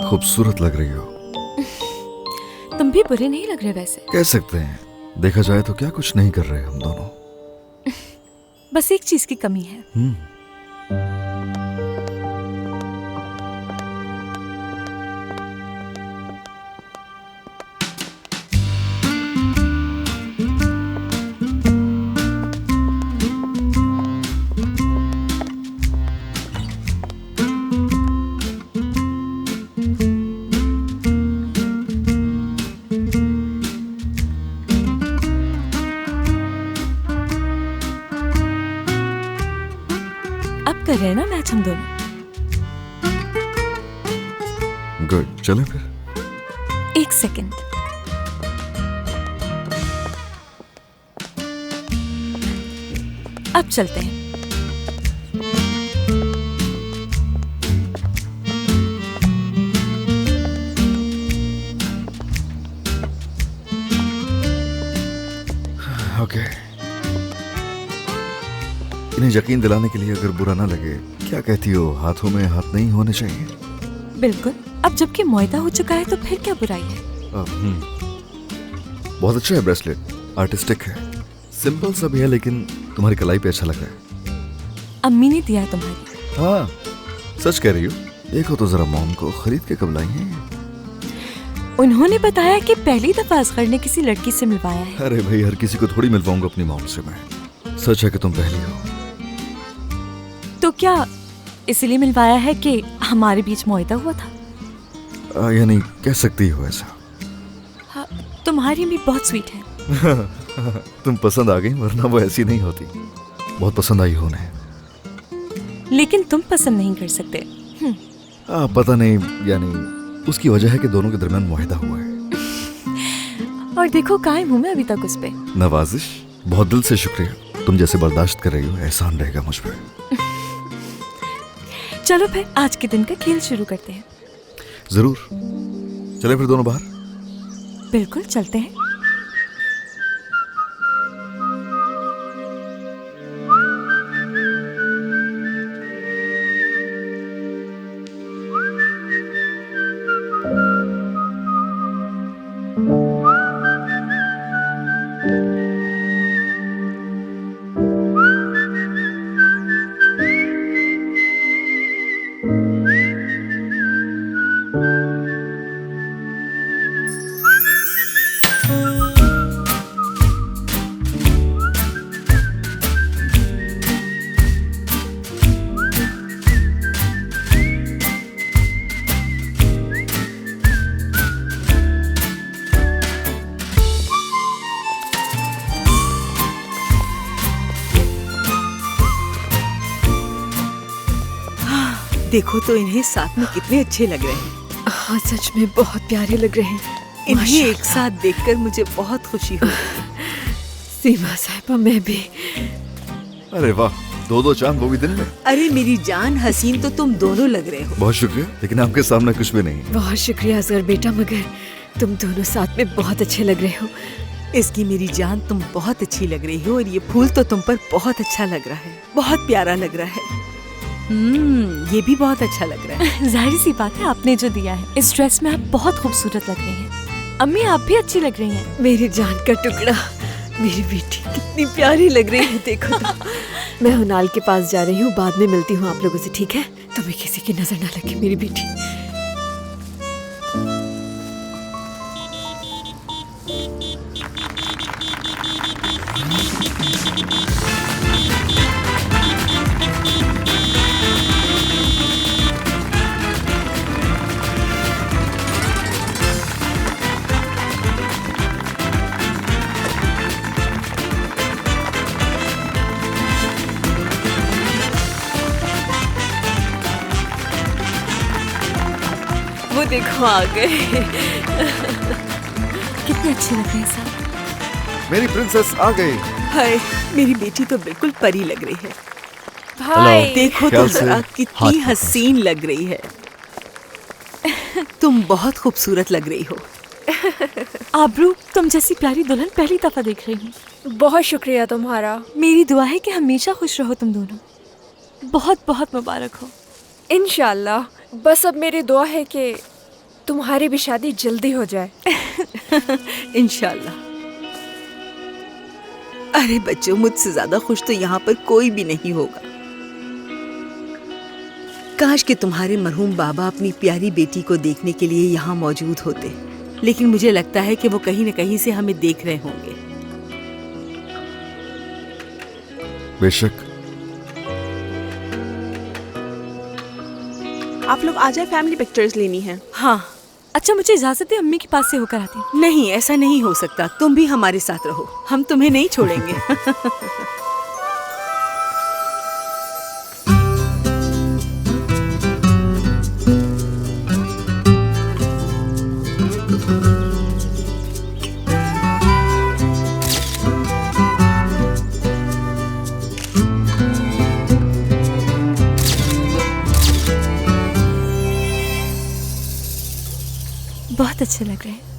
खूबसूरत लग रही हो। तुम भी बुरे नहीं लग रहे वैसे। कह सकते हैं, देखा जाए तो क्या कुछ नहीं कर रहे हम दोनों। बस एक चीज की कमी है। कर रहे हैं ना मैच हम दोनों। गुड, चलें फिर। एक सेकंड। अब चलते हैं। ओके। इन्हें यकीन दिलाने के लिए अगर बुरा ना लगे, क्या कहती हो, हाथों में हाथ नहीं होने चाहिए? बिल्कुल। अब जबकि मुआहदा हो चुका है तो फिर क्या बुराई है? बहुत अच्छा है ब्रेसलेट, आर्टिस्टिक है, सिंपल सा भी है, लेकिन तुम्हारी कलाई पे अच्छा लग रहा है। अम्मी ने दिया है तुम्हारी। हाँ, सच कह रही हो? देखो तो जरा मॉम को, खरीद के कब लाई हैं? उन्होंने बताया कि पहली दफा असगर ने किसी लड़की से मिलवाया है। अरे भाई, हर किसी को थोड़ी मिलवाऊंगा अपनी मॉम से मैं। सच है कि तुम पहली हो। तो क्या इसीलिए मिलवाया है कि हमारे बीच मुआहदा हुआ था? यानी कह सकती हो ऐसा। हाँ, तुम्हारी अम्मी बहुत स्वीट है। तुम पसंद आ गई, वरना वो ऐसी नहीं होती। बहुत पसंद आई हो उन्हें। लेकिन तुम पसंद नहीं कर सकते। पता नहीं, यानी उसकी वजह है कि दोनों के दरमियान मुआहदा हुआ है। और देखो कायम हूँ मैं अभी तक उस पे। नवाजिश, बहुत दिल से शुक्रिया। तुम जैसे बर्दाश्त कर रही हो, एहसान रहेगा मुझ पर। चलो फिर आज के दिन का खेल शुरू करते हैं। जरूर। चले फिर दोनों बाहर? बिल्कुल, चलते हैं। देखो तो इन्हें साथ में कितने अच्छे लग रहे हैं। हाँ, सच में बहुत प्यारे लग रहे हैं। इन्हें एक साथ देखकर मुझे बहुत खुशी हुई। सीमा साहिबा, मैं भी। अरे वाह, दो चांद, वो भी दिन में। अरे मेरी जान हसीन, तो तुम दोनों लग रहे हो। बहुत शुक्रिया, लेकिन आपके सामने कुछ भी नहीं। बहुत शुक्रिया असगर बेटा, मगर तुम दोनों साथ में बहुत अच्छे लग रहे हो। इसकी मेरी जान, तुम बहुत अच्छी लग रही हो, और ये फूल तो तुम पर बहुत अच्छा लग रहा है, बहुत प्यारा लग रहा है। ये भी बहुत अच्छा लग रहा है। जाहिर सी बात है, आपने जो दिया है। इस ड्रेस में आप बहुत खूबसूरत लग रही हैं। अम्मी, आप भी अच्छी लग रही हैं। मेरी जान का टुकड़ा, मेरी बेटी कितनी प्यारी लग रही है, देखो तो। मैं हुनाल के पास जा रही हूँ, बाद में मिलती हूँ आप लोगों से, ठीक है? तुम्हें किसी की नजर ना लगे मेरी बेटी। वो देखो आ गए। कितने अच्छे लग रहे हैं सब। मेरी प्रिंसेस आ गई। हाय, मेरी बेटी तो बिल्कुल परी लग रही है। भाई, देखो तो जरा कितनी हसीन लग रही है। तुम बहुत खूबसूरत लग रही हो। आबरू, तुम जैसी प्यारी दुल्हन पहली दफा देख रही हूँ। बहुत शुक्रिया तुम्हारा। मेरी दुआ है कि हमेशा खुश रहो तुम दोनों। बहुत बहुत मुबारक हो। इंशाल्लाह। बस अब मेरी दुआ है कि तुम्हारी भी शादी जल्दी हो जाए। इंशाल्लाह। अरे बच्चों, मुझसे ज्यादा खुश तो यहाँ पर कोई भी नहीं होगा। काश कि तुम्हारे मरहूम बाबा अपनी प्यारी बेटी को देखने के लिए यहाँ मौजूद होते, लेकिन मुझे लगता है कि वो कहीं न कहीं से हमें देख रहे होंगे। बेशक। आप लोग आ जाए, फैमिली पिक्चर्स लेनी है। हाँ। अच्छा, मुझे इजाजत है, अम्मी के पास से होकर आती हूँ। नहीं, ऐसा नहीं हो सकता। तुम भी हमारे साथ रहो, हम तुम्हें नहीं छोड़ेंगे। बहुत अच्छे लग रहे हैं।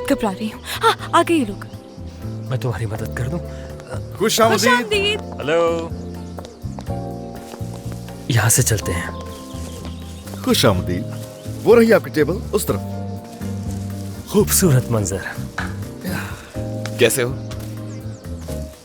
बहुत घबरा रही हूँ। हाँ, आ गए ये लोग। मैं तुम्हारी मदद कर दूं? खुशामदीद। हेलो। यहाँ से चलते हैं। खुशामदीद। वो रही आपकी टेबल उस तरफ। खूबसूरत मंजर। कैसे हो?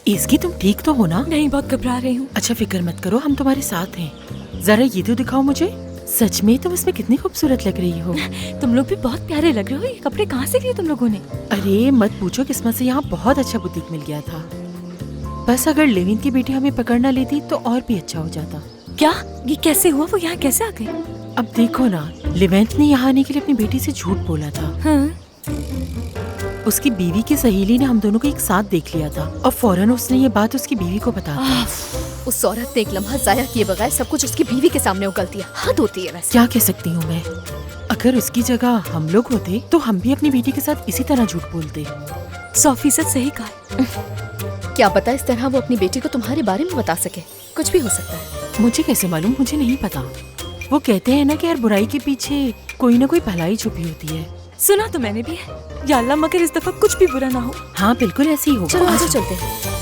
इसकी तुम ठीक तो हो ना? नहीं, बहुत घबरा रही हूँ। अच्छा फिक्र मत करो, हम तुम्हारे साथ हैं। जरा ये तो दिखाओ मुझे, सच में तुम इसमें कितनी खूबसूरत लग रही हो। तुम लोग भी बहुत प्यारे लग रहे हो। ये कपड़े कहाँ से लिए तुम लोगों ने? अरे मत पूछो, किस्मत से यहाँ बहुत अच्छा बुटीक मिल गया था। बस अगर लेविन की बेटी हमें पकड़ ना लेती तो और भी अच्छा हो जाता। क्या? ये कैसे हुआ? वो यहाँ कैसे आ गए? अब देखो ना, लेवेंट ने यहाँ आने के लिए अपनी बेटी से झूठ बोला था। हाँ? उसकी बीवी की सहेली ने हम दोनों को एक साथ देख लिया था और फौरन उसने ये बात उसकी बीवी को बता दी। उस औरत ने एक लम्हा जाया किए बगैर सब कुछ उसकी बीवी के सामने उगल दिया। हद होती है वैसे। क्या कह सकती हूँ मैं, अगर उसकी जगह हम लोग होते तो हम भी अपनी बेटी के साथ इसी तरह झूठ बोलते। 100% सही कहा। क्या पता इस तरह वो अपनी बेटी को तुम्हारे बारे में बता सके। कुछ भी हो सकता है। मुझे कैसे मालूम? मुझे नहीं पता। वो कहते हैं ना कि हर बुराई के पीछे कोई ना कोई भलाई छुपी होती है। सुना तो मैंने भी है। या अल्लाह, मगर इस दफा कुछ भी बुरा ना हो। हाँ बिल्कुल ऐसे ही होगा। चलो आजा चलते हैं।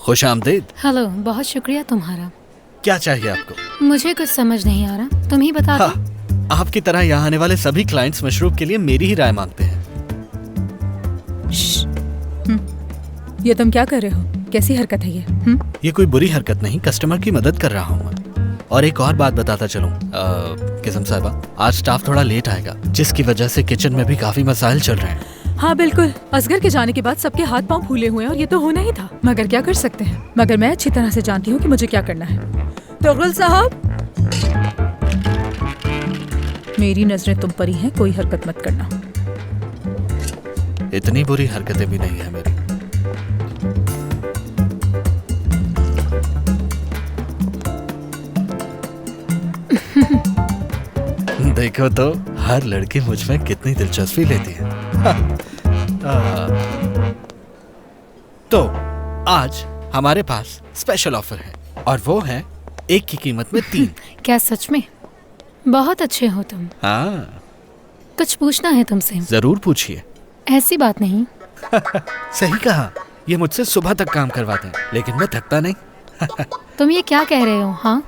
खुश आमदीद। हेलो, बहुत शुक्रिया तुम्हारा। क्या चाहिए आपको? मुझे कुछ समझ नहीं आ रहा, तुम ही बता दो। आपकी तरह यहाँ आने वाले सभी क्लाइंट्स मशरूब के लिए मेरी ही राय मांगते हैं। ये तुम क्या कर रहे हो? कैसी हरकत है ये? ये कोई बुरी हरकत नहीं, कस्टमर की मदद कर रहा हूँ मैं। और एक और बात बताता चलूं, किस्म साहिबा, आज स्टाफ थोड़ा लेट आएगा, जिसकी वजह से किचन में भी काफी मसाइल चल रहे हैं। हाँ बिल्कुल, असगर के जाने के बाद सबके हाथ पांव फूले हुए हैं और ये तो होना ही था, मगर क्या कर सकते हैं। मगर मैं अच्छी तरह से जानती हूँ कि मुझे क्या करना है। तोगल साहब, मेरी नजरें तुम पर ही हैं, कोई हरकत मत करना। इतनी बुरी हरकतें भी नहीं है मेरी। देखो तो हर लड़की मुझ में कितनी दिलचस्पी लेती है। तो आज हमारे पास स्पेशल ऑफर है और वो है एक की कीमत में 3। क्या सच में? बहुत अच्छे हो तुम। हाँ, कुछ पूछना है तुमसे। जरूर पूछिए। ऐसी बात नहीं। सही कहा, ये मुझसे सुबह तक काम करवाते हैं, लेकिन मैं थकता नहीं। तुम ये क्या कह रहे हो? हाँ,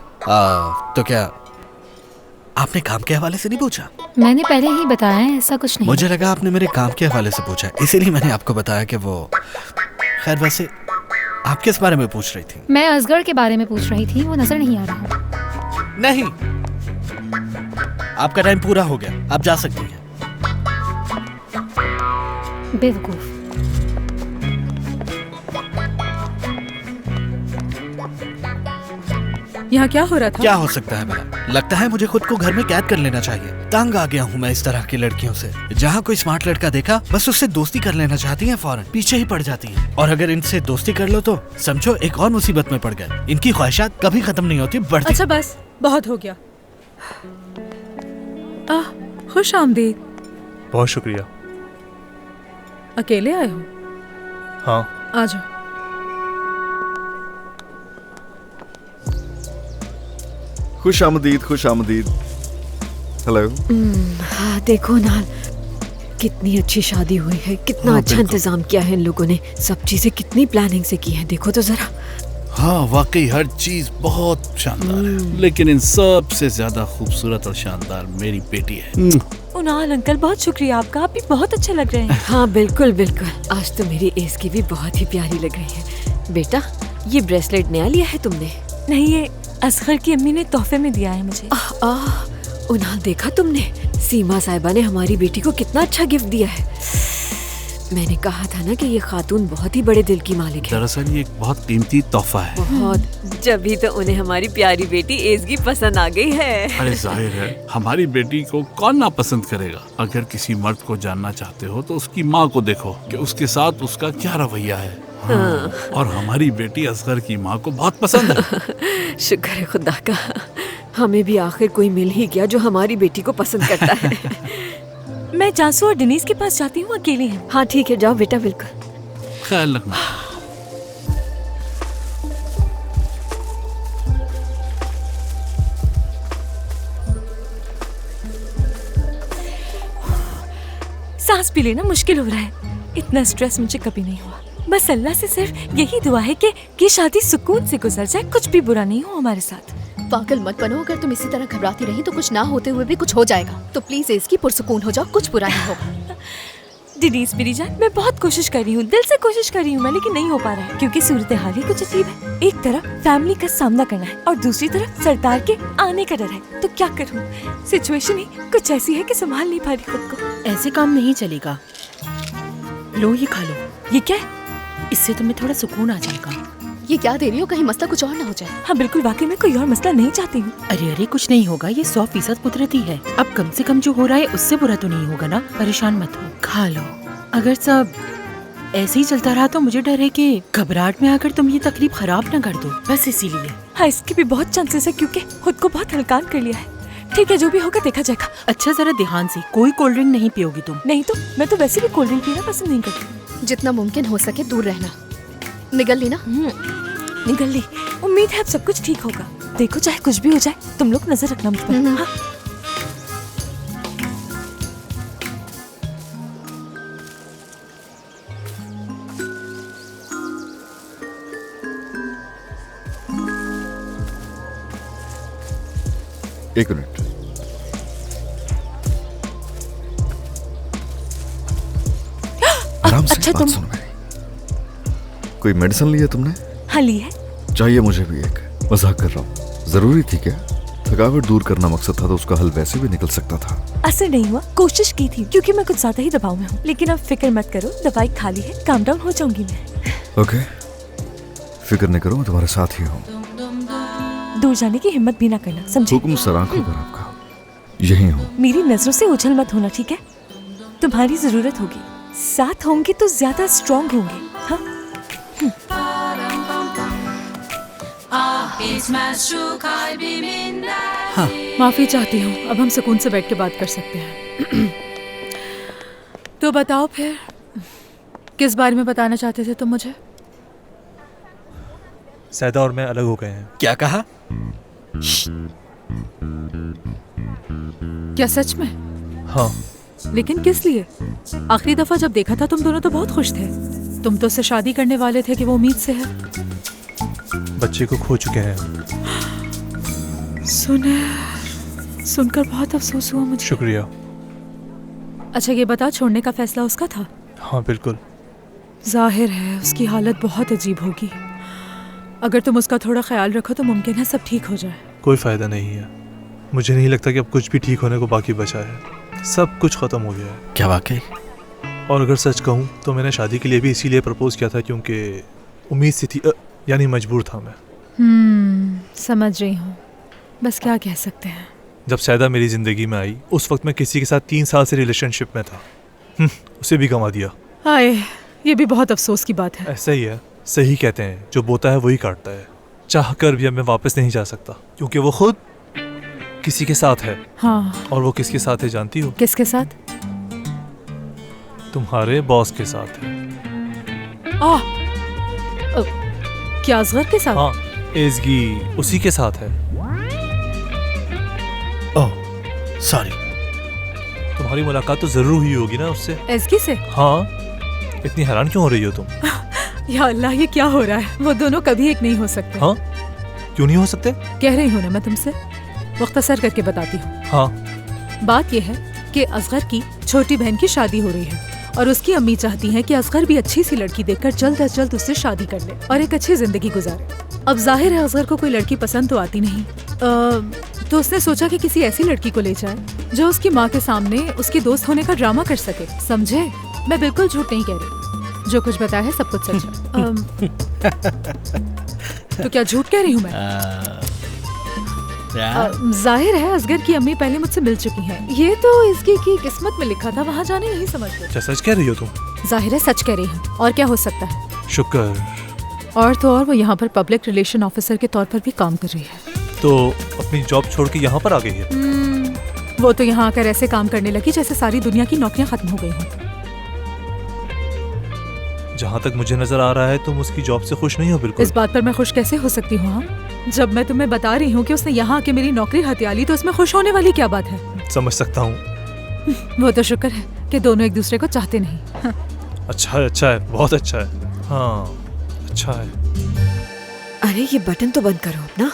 तो क्या आपने काम के हवाले से नहीं पूछा? मैंने पहले ही बताया है, ऐसा कुछ नहीं। मुझे लगा आपने मेरे काम के हवाले से पूछा, इसीलिए मैंने आपको बताया कि वो। खैर, वैसे आप किस बारे में पूछ रही थी? मैं असगर के बारे में पूछ रही थी, वो नजर नहीं आ रहा। नहीं, आपका टाइम पूरा हो गया, आप जा सकती हैं। बेवकूफ। यहाँ क्या हो रहा था? क्या हो सकता है भला? लगता है मुझे खुद को घर में कैद कर लेना चाहिए। तंग आ गया हूँ मैं इस तरह की लड़कियों से। जहाँ कोई स्मार्ट लड़का देखा बस उससे दोस्ती कर लेना चाहती हैं, फौरन पीछे ही पड़ जाती हैं। और अगर इनसे दोस्ती कर लो तो समझो एक और मुसीबत में पड़ गए। इनकी ख्वाहिशात कभी खत्म नहीं होती, बढ़ती। अच्छा बस, बहुत हो गया। खुश आमदीद। बहुत शुक्रिया। अकेले आए हो? हाँ। आ जाओ। खुश आमदीद, खुश आमदीद। हेलो। हाँ देखो नाल, कितनी अच्छी शादी हुई है, कितना अच्छा इंतजाम किया है इन लोगों ने, सब चीजें कितनी प्लानिंग से की है, देखो तो जरा। हाँ वाकई हर चीज बहुत शानदार है, लेकिन इन सब से ज्यादा खूबसूरत और शानदार मेरी बेटी है। उनाल अंकल, बहुत शुक्रिया आपका, आप भी बहुत अच्छे लग रहे हैं। हाँ बिल्कुल बिल्कुल, आज तो मेरी एज की भी बहुत ही प्यारी लग रही है। बेटा, ये ब्रेसलेट नया लिया है तुमने? नहीं, ये असगर की अम्मी ने तोहफे में दिया है मुझे। उन्हाल देखा तुमने, सीमा साहिबा ने हमारी बेटी को कितना अच्छा गिफ्ट दिया है। मैंने कहा था ना कि ये खातून बहुत ही बड़े दिल की मालिक है। दरअसल ये एक बहुत कीमती तोहफा है। बहुत, जब तो उन्हें हमारी प्यारी बेटी एज़गी पसंद आ गई है। अरे जाहिर है, हमारी बेटी को कौन ना पसंद करेगा। अगर किसी मर्द को जानना चाहते हो तो उसकी माँ को देखो कि उसके साथ उसका क्या रवैया है। हाँ। और हमारी बेटी असगर की माँ को बहुत पसंद है। शुक्र है खुदा का, हमें भी आखिर कोई मिल ही गया जो हमारी बेटी को पसंद करता है। मैं जासू और डेनीस के पास जाती हूँ, अकेली हैं। हाँ ठीक है, जाओ बेटा, बिल्कुल। ख्याल रखना। सांस भी लेना मुश्किल हो रहा है। इतना स्ट्रेस मुझे कभी नहीं हुआ। बस अल्लाह से सिर्फ यही दुआ है कि शादी सुकून से गुजर जाए, कुछ भी बुरा नहीं हो हमारे साथ। पागल मत बनो, अगर तुम इसी तरह घबराती रही तो कुछ ना होते हुए भी कुछ हो जाएगा। तो प्लीज इसकी पुरसुकून हो जाओ, कुछ बुरा नहीं होगा। डिनीज मेरी जान, मैं बहुत कोशिश कर रही हूँ, दिल से कोशिश कर रही हूँ मैं, लेकिन नहीं हो पा रहा है क्योंकि सूरत हाल ही कुछ अजीब है। एक तरफ फैमिली का सामना करना है और दूसरी तरफ सरदार के आने का डर है। तो क्या करूँ? सिचुएशन ही कुछ ऐसी है कि संभाल नहीं पा रही खुद को। ऐसे काम नहीं चलेगा। लो ये खा लो। ये क्या है? इससे तुम्हें थोड़ा सुकून आ जाएगा। ये क्या दे रही हो, कहीं मसला कुछ और ना हो जाए। हाँ बिल्कुल, वाकई में कोई और मसला नहीं चाहती हूँ। अरे अरे कुछ नहीं होगा, ये 100% कुदरती है। अब कम से कम जो हो रहा है उससे बुरा तो नहीं होगा ना। परेशान मत हो, खा लो। अगर सब ऐसे ही चलता रहा तो मुझे डर है कि घबराहट में आकर तुम ये तकलीफ खराब न कर दो, बस इसीलिए। हाँ इसके भी बहुत चांसेस है क्योंकि खुद को बहुत हल्कान कर लिया है। ठीक है, जो भी होगा देखा जाएगा। अच्छा जरा ध्यान से, कोई कोल्ड ड्रिंक नहीं पियोगी तुम? नहीं तो मैं तो वैसे भी कोल्ड ड्रिंक पीना पसंद नहीं करती। जितना मुमकिन हो सके दूर रहना। निगल ली ना? निगल ली। उम्मीद है अब सब कुछ ठीक होगा। देखो चाहे कुछ भी हो जाए, तुम लोग नजर रखना मुझ पर। हाँ? एक मिनट। आराम से अच्छा बात सुनो मेरी। कोई मेडिसिन ली है तुमने? हाँ ली है। चाहिए मुझे भी एक। मजाक कर रहा हूँ। जरूरी थी क्या? थकावट दूर करना मकसद था तो उसका हल वैसे भी निकल सकता था। असर नहीं हुआ, कोशिश की थी क्योंकि मैं कुछ ज्यादा ही दबाव में हूँ। लेकिन अब फिक्र मत करो, दवाई खा ली है, काम डाउन हो जाऊंगी मैं। ओके, फिक्र नहीं करो, मैं तुम्हारे साथ ही हूँ। दूर जाने की हिम्मत भी ना करना, समझे? हुक्म सर आंखों पर आपका। यही हूँ। मेरी नजरों से उछल मत होना, ठीक है? तुम्हारी जरूरत होगी, साथ होंगे तो ज्यादा स्ट्रॉन्ग होंगे। हाँ? हाँ, माफी चाहती हूँ। अब हम सुकून से बैठ के बात कर सकते हैं। तो बताओ फिर, किस बारे में बताना चाहते थे तुम मुझे? सैदा और मैं अलग हो गए हैं। क्या कहा? क्या सच में? हाँ। लेकिन किस लिए? आखिरी दफा जब देखा था तुम दोनों तो बहुत खुश थे। तुम तो उससे शादी करने वाले थे कि वो उम्मीद से है। बच्चे को खो चुके हैं। सुनकर बहुत अफसोस हुआ मुझे। शुक्रिया। अच्छा ये बता, छोड़ने का फैसला उसका था? हाँ बिल्कुल। जाहिर है उसकी हालत बहुत अजीब होगी। अगर तुम उसका थोड़ा ख्याल रखो तो मुमकिन है सब ठीक हो जाए। कोई फायदा नहीं है। मुझे नहीं लगता कि अब कुछ भी ठीक होने को बाकी बचा है। सब कुछ खत्म हो गया है। क्या वाकई? और अगर सच कहूँ तो मैंने शादी के लिए भी इसीलिए प्रपोज किया था क्योंकि उम्मीद सी थी, यानी मजबूर था मैं। समझ रही हूँ, बस क्या कह सकते हैं। जब सैदा मेरी जिंदगी में आई उस वक्त मैं किसी के साथ 3 साल से रिलेशनशिप में था। उसे भी गंवा दिया। हाय, ये भी बहुत अफसोस की बात है। ऐसा ही है, सही कहते हैं, जो बोता है वही काटता है। चाह कर भी अब मैं वापस नहीं जा सकता क्योंकि वो खुद किसी के साथ है। हाँ। और वो किसके साथ है जानती हो? किसके साथ? तुम्हारे बॉस के साथ है। क्या असगर के साथ? हाँ, एज़गी उसी के साथ है। Oh sorry. तुम्हारी मुलाकात तो जरूर हुई होगी ना उससे? एज़गी से? हाँ। इतनी हैरान क्यों हो रही हो तुम? या अल्लाह, ये क्या हो रहा है? वो दोनों कभी एक नहीं हो सकते। हाँ? क्यों नहीं हो सकते? कह रही हूँ ना मैं तुमसे, मुख्तसर करके बताती हूँ। हाँ। बात यह है कि असगर की छोटी बहन की शादी हो रही है और उसकी अम्मी चाहती हैं कि असगर भी अच्छी सी लड़की देखकर जल्द अज जल्द उससे शादी कर ले और एक अच्छी जिंदगी गुजारे। अब जाहिर है असगर को कोई लड़की पसंद तो आती नहीं, तो उसने सोचा कि किसी ऐसी लड़की को ले जाए जो उसकी माँ के सामने उसकी दोस्त होने का ड्रामा कर सके। समझे? मैं बिल्कुल झूठ नहीं कह रही, जो कुछ बताया है सब कुछ सच है। तो क्या झूठ कह रही हूँ मैं? जाहिर है असगर की अम्मी पहले मुझसे मिल चुकी हैं। ये तो इसकी की किस्मत में लिखा था, वहाँ जाने नहीं समझते। क्या सच कह रही हो तुम? जाहिर है सच कह रही हूँ, और क्या हो सकता है। शुक्र। और तो और वो यहाँ पर पब्लिक रिलेशन ऑफिसर के तौर पर भी काम कर रही है। तो अपनी जॉब छोड़ के यहाँ पर आ गई है? वो तो यहाँ आकर ऐसे काम करने लगी जैसे सारी दुनिया की नौकरियाँ खत्म हो गई हों। जहाँ तक मुझे नजर आ रहा है तुम उसकी जॉब से खुश नहीं हो। बिल्कुल। इस बात पर मैं खुश कैसे हो सकती हूँ? जब मैं तुम्हें बता रही हूँ कि उसने यहाँ आके मेरी नौकरी हथिया ली, तो इसमें खुश होने वाली क्या बात है? समझ सकता हूँ, वो तो शुक्र है कि दोनों एक दूसरे को चाहते नहीं। अच्छा है, बहुत अच्छा है। हाँ, अच्छा है। अरे ये बटन तो बंद करो अपना।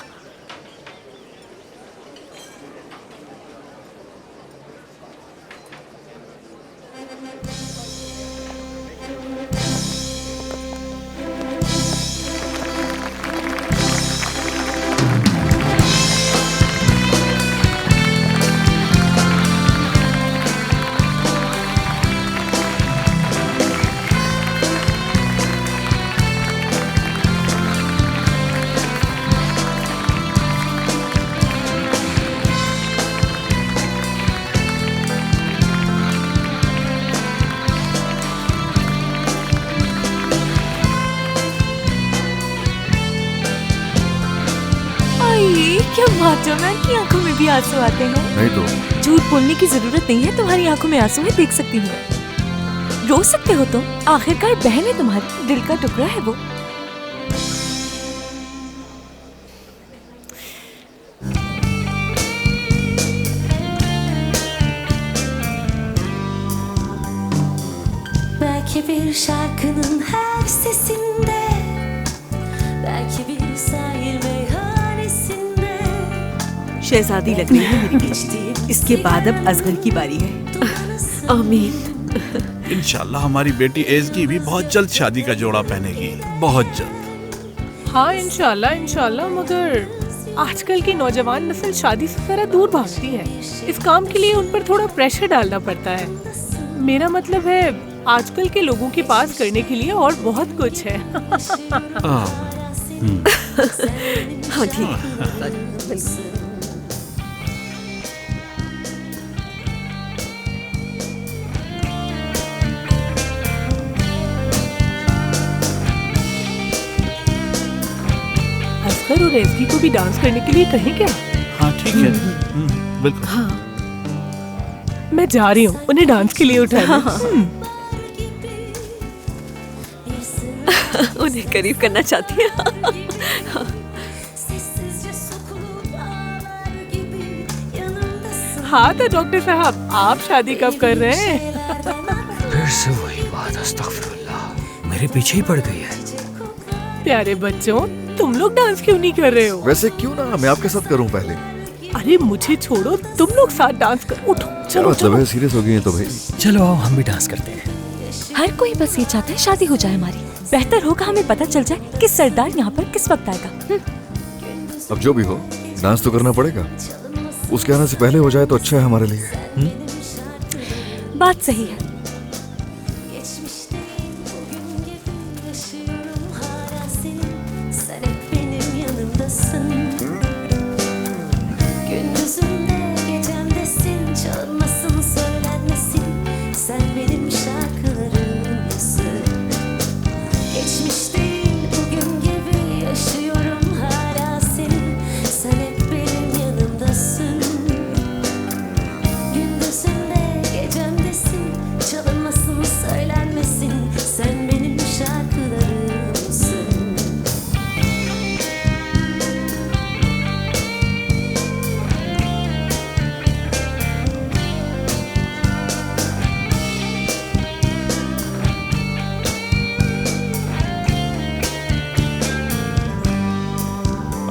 क्या बात है, मैम की आंखों में भी आंसू आते हैं। नहीं तो झूठ बोलने की जरूरत नहीं है, तुम्हारी आंखों में आंसू है, देख सकती हूँ। रो सकते हो तुम, आखिरकार बहन है तुम्हारी, दिल का टुकड़ा है वो। Belki bir şarkının her sesinde, belki bir sahil meyhanesinde. शहजादी लग रही है मेरी बेटी। इसके बाद अब असगर की बारी है। आमीन। इंशाल्लाह हमारी बेटी एज़गी भी बहुत जल्द शादी का जोड़ा पहनेगी, बहुत जल्द। हाँ इंशाल्लाह इंशाल्लाह, मगर आजकल की नौजवान नस्ल शादी से जरा दूर भागती है। इस काम के लिए उन पर थोड़ा प्रेशर डालना पड़ता है। मेरा मतलब है आजकल के लोगों के पास करने के लिए और बहुत कुछ है। हाँ ठीक। असगर और एज़गी को भी डांस करने के लिए कहें क्या? हाँ ठीक है, बिल्कुल। हाँ। मैं जा रही हूँ उन्हें डांस के लिए उठाने। उन्हें करीब करना चाहती है। हाँ तो डॉक्टर साहब, आप शादी कब कर रहे हैं? फिर से वही बात, अस्तगफिरुल्लाह, मेरे पीछे ही पड़ गई है। प्यारे बच्चों, तुम लोग डांस क्यों नहीं कर रहे हो? वैसे क्यों ना मैं आपके साथ करूं पहले। अरे मुझे छोड़ो, तुम लोग साथ डांस कर। उठो चलो मतलब है सीरियस हो गई है तो भाई चलो आओ हम भी डांस करते हैं। हर कोई बस ये चाहता है शादी हो जाए हमारी। बेहतर होगा हमें पता चल जाए कि सरदार यहाँ पर किस वक्त आएगा। अब जो भी हो, डांस तो करना पड़ेगा। उसके आने से पहले हो जाए तो अच्छा है हमारे लिए। बात सही है।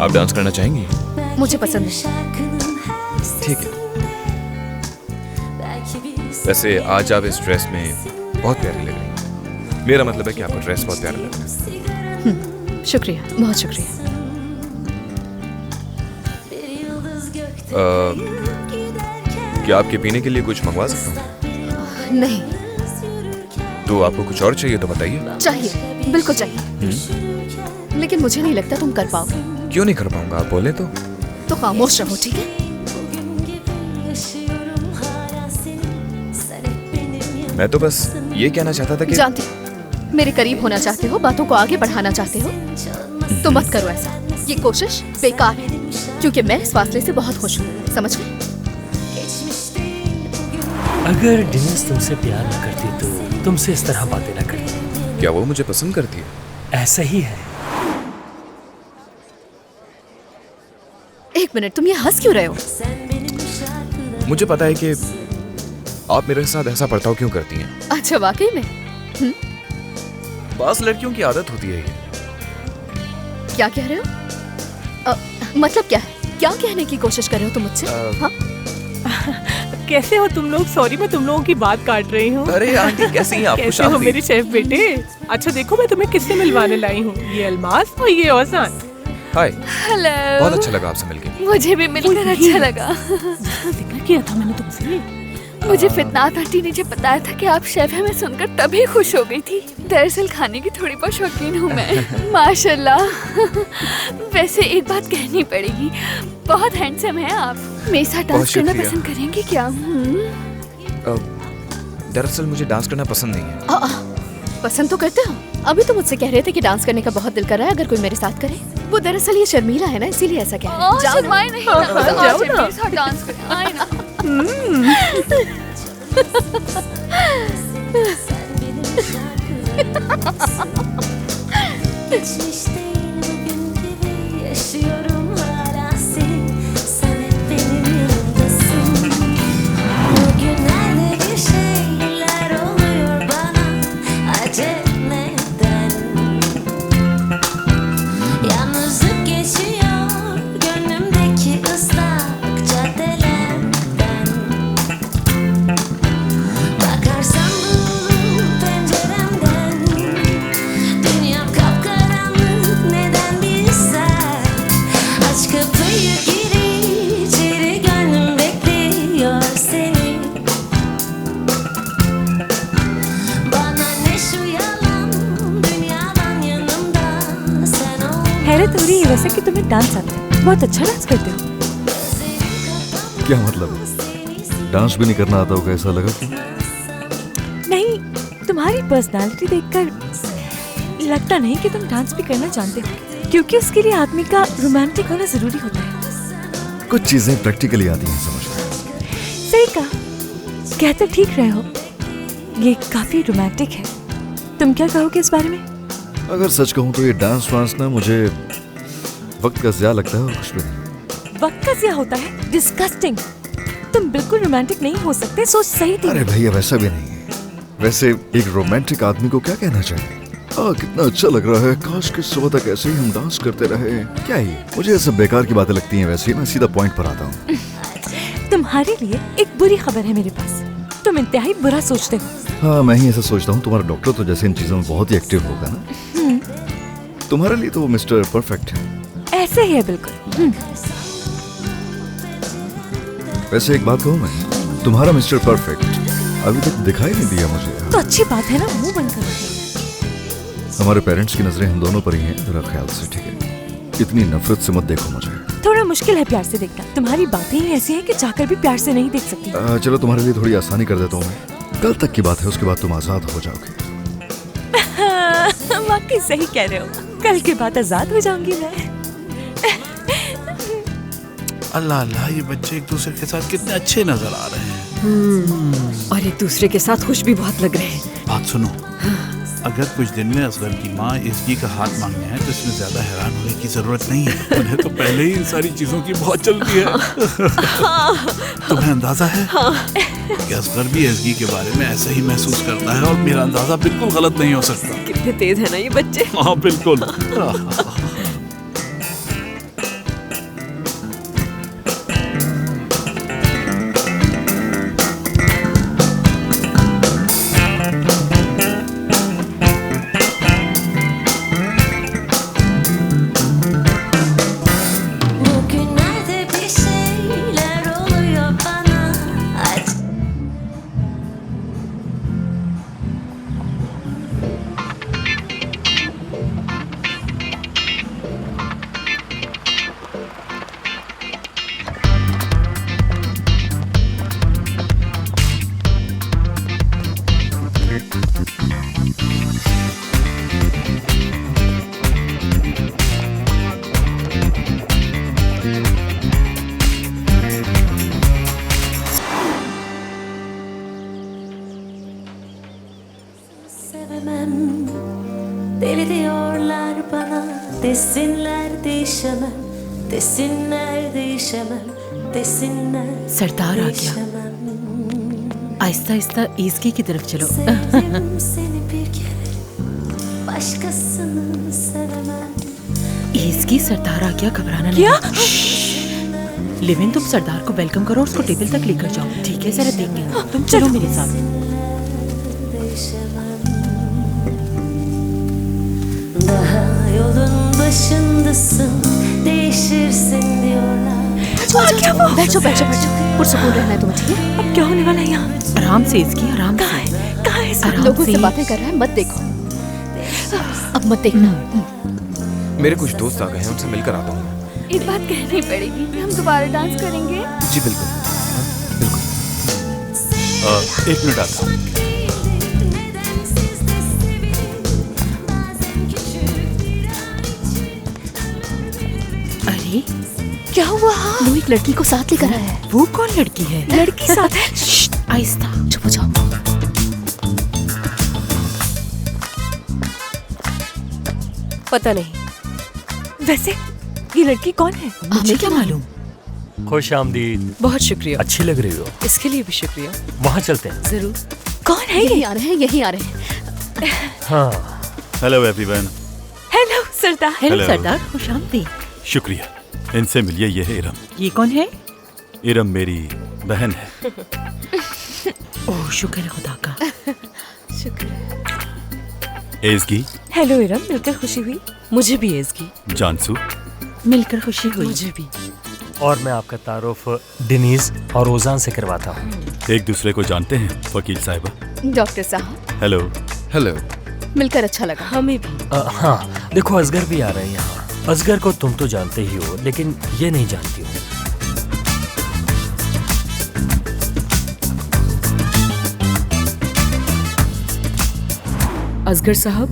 आप डांस करना चाहेंगी? मुझे पसंद है। ठीक है। वैसे आज आप इस ड्रेस में बहुत प्यारी लग रही हैं। मेरा मतलब है कि आपका ड्रेस बहुत प्यारा लग रहा है। शुक्रिया, बहुत शुक्रिया। क्या आपके पीने के लिए कुछ मंगवा सकता हूँ? नहीं तो आपको कुछ और चाहिए तो बताइए। चाहिए, बिल्कुल चाहिए, लेकिन मुझे नहीं लगता तुम कर पाओगे। क्यों नहीं कर पाऊंगा? आप बोले तो खामोश रहो, ठीक है? मैं तो बस ये कहना चाहता था कि जानती, मेरे करीब होना चाहते हो, बातों को आगे बढ़ाना चाहते हो, तो मत करो ऐसा। ये कोशिश बेकार है, क्योंकि मैं इस फासले से बहुत खुश हूँ, समझ गए? अगर डिनेस तुमसे प्यार न करती तो तुमसे इस तरह बातें न करती। क्या वो मुझे पसंद करती है? ऐसा ही है। एक मिनट, तुम ये हंस क्यों रहे हो? मुझे पता है कि आप मेरे साथ ऐसा बर्ताव क्यों करती हैं? अच्छा वाकई में? बास लड़कियों की आदत होती है ये। क्या कह रहे हो? मतलब क्या है? क्या कहने की कोशिश कर रहे हो तुम मुझसे? हाँ? कैसे हो तुम लोग? सॉरी मैं तुम लोगों की बात काट रही हूँ। अरे आंटी कैसी हैं आप? कैसे हो मेरे शेफ बेटे? अच्छा देखो मैं तुम्हें किससे मिलवाने लाई हूँ, ये अलमास और ये औसान। हाय। हेलो। बहुत अच्छा लगा आपसे मिलके। मुझे भी मिलकर अच्छा लगा। जिक्र किया था मैंने तुमसे। मुझे फितनात आंटी ने जब बताया था कि आप शेफ हैं, मैं सुनकर तभी खुश हो गई थी। दरअसल खाने की थोड़ी बहुत शौकीन हूँ मैं। माशाल्लाह। वैसे एक बात कहनी पड़ेगी, बहुत हैंडसम हैं आप। मेरे साथ डांस करना पसंद करेंगे क्या? दरअसल मुझे डांस करना पसंद नहीं है। पसंद तो करते हो। अभी तो मुझसे कह रहे थे कि डांस करने का बहुत दिल कर रहा है, अगर कोई मेरे साथ करे। वो दरअसल ये शर्मीला है ना, इसीलिए ऐसा कह रहे हैं। जाओ शर्माए नहीं, जाओ ना मेरे साथ डांस करें। आए ना। Geçmiş değil bugün gibi yaşıyorum hala seni. Sen hep benim yanımdasın. Bugünlerde bir şeyler oluyor bana. Acep neden? Yalnızlık geçiyor gönlümdeki ıslak caddelerden. Bakarsan bu penceremden dünyam kapkaranlık neden bilsen. Aç kapıyı gir içeri gönlüm bekliyor seni. Bana ne şu yalan dünyadan yanımda sen ol. हैरत हो रही है वैसे कि तुम्हें डांस आता है। बहुत अच्छा डांस करते हो। क्या मतलब? डांस भी नहीं करना आता होगा ऐसा लगा कि? नहीं, तुम्हारी पर्सनालिटी देखकर लगता नहीं कि तुम डांस भी करना जानते हो, क्योंकि उसके लिए आदमी का रोमांटिक होना जरूरी होता है। कुछ चीजें प्रैक्टिकली आती हैं समझ में। सही कहा, कह तो ठीक रहे हो। ये काफी रोमांटिक है। तुम क्या कहोगे इस बारे में? अगर सच कहूँ तो ये डांस वांस ना मुझे वक्त का ज़्यादा लगता है और कुछ भी नहीं। वक्त का ज़्यादा होता है? डिस्गस्टिंग। तुम बिल्कुल रोमांटिक नहीं हो सकते, सोच सही थी। अरे भैया वैसा भी नहीं है। वैसे एक रोमांटिक आदमी को क्या कहना चाहिए? कितना अच्छा लग रहा है, काश कि सुबह तक ऐसे ही हम डांस करते रहे। क्या ही, मुझे ये सब बेकार की बातें लगती हैं। वैसे ही मैं सीधा पॉइंट पर आता हूँ। तुम्हारे लिए एक बुरी खबर है मेरे पास। तुम इंतहाई बुरा सोचते हो। हाँ मैं ही ऐसा सोचता हूँ। तुम्हारा डॉक्टर तो जैसे इन चीजों में बहुत ही एक्टिव होगा ना। तुम्हारे लिए तो वो मिस्टर परफेक्ट है। ऐसे ही है बिल्कुल। वैसे एक बात कहूँ मैं, तुम्हारा मिस्टर परफेक्ट अभी तक दिखाई नहीं दिया मुझे। तो अच्छी बात है ना, मुंह बंद करो। हमारे पेरेंट्स की नजरें हम दोनों पर ही हैं, जरा ख्याल से, ठीक है? इतनी नफरत से मत देखो मुझे। थोड़ा मुश्किल है प्यार से देखना। तुम्हारी बातें ही ऐसी हैं कि चाहकर भी प्यार से नहीं देख सकती। चलो तुम्हारे लिए थोड़ी आसानी कर देता हूँ मैं। कल तक की बात है, उसके बाद तुम आजाद हो जाओगे। वाकई सही कह रहे हो, कल के बाद आजाद हो जाऊंगी मैं। अल्लाह अल्लाह, ये बच्चे एक दूसरे के साथ कितने अच्छे नजर आ रहे हैं। और एक दूसरे के साथ खुश भी बहुत लग रहे हैं। बात सुनो, अगर कुछ दिन में असगर की माँ इसकी का हाथ मांगने हैं तो इसमें ज्यादा हैरान होने की जरूरत नहीं है। उन्हें तो पहले ही इन सारी चीजों की बहुत चलती है। तुम्हें अंदाजा है कि असगर भी एसगी के बारे में ऐसा ही महसूस करता है और मेरा अंदाजा बिल्कुल गलत नहीं हो सकता। कितने तेज है ना ये बच्चे। हाँ बिल्कुल। Bugünlerde bir şeyler oluyor bana. Aç sevemem. Deli diyorlar bana. Desinler değişemem. Desinler değişemem. Desinler सरदार आ गया। değişemem. आहिस्ता आहिस्ता ईज़की की तरफ चलो। Sevdim seni bir kere, başkasını sevemem. ईज़की, सरदार आ गया, घबराना नहीं। क्या? लिविन, तुम सरदार को वेलकम करो और उसको टेबल तक लेकर जाओ। ठीक है, जरा देखेंगे। तुम चलो मेरे साथ। Daha yolun başındasın, değişirsin diyorlar. क्या वो? बैठो बैठो बैठो, पुरसुकून रहना है तुम्हें, ठीक है? अब क्या होने वाला है यहाँ? आराम से ईज़की, आराम से। कहाँ है सब? आराम लोगों से से। बातें कर रहा है, मत देखो। अब मत देखना। मेरे कुछ दोस्त आ गए हैं, उनसे मिलकर आता हूँ। एक बात कहनी पड़ेगी, हम दोबारा डांस करेंगे? जी बिल्कुल, बिल्कुल। एक मिनट आता हूँ। अरे क्या हुआ? वो एक लड़की को साथ लेकर आया है। वो कौन लड़की है? लड़की साथ है। आहिस्ता, चुप हो जाओ। पता नहीं। वैसे ये लड़की कौन है? मुझे क्या मालूम। खुश आमदीद। बहुत शुक्रिया। अच्छी लग रही हो। इसके लिए भी शुक्रिया। वहाँ चलते हैं। जरूर। कौन है यही ये? आ रहे हैं, यही आ रहे हैं। हाँ। Hello everyone. हेलो सरदार। हेलो सरदार, खुश आमदीद। शुक्रिया। इनसे मिलिए, ये है इरम। ये कौन है? इरम मेरी बहन है। ओह, शुक्र है खुदा का। एज़गी। हेलो इरम, मिलकर खुशी हुई। मुझे भी एज़गी। जानसू। मिलकर खुशी हुई। मुझे भी। और मैं आपका तारुफ डिनीज और ओजान से करवाता हूँ। एक दूसरे को जानते हैं वकील साहिबा। डॉक्टर साहब। हेलो। हेलो। मिलकर अच्छा लगा। हमें भी। हाँ, देखो असगर भी आ रहे हैं यहाँ। असगर को तुम तो जानते ही हो, लेकिन ये नहीं जानती हो। असगर साहब।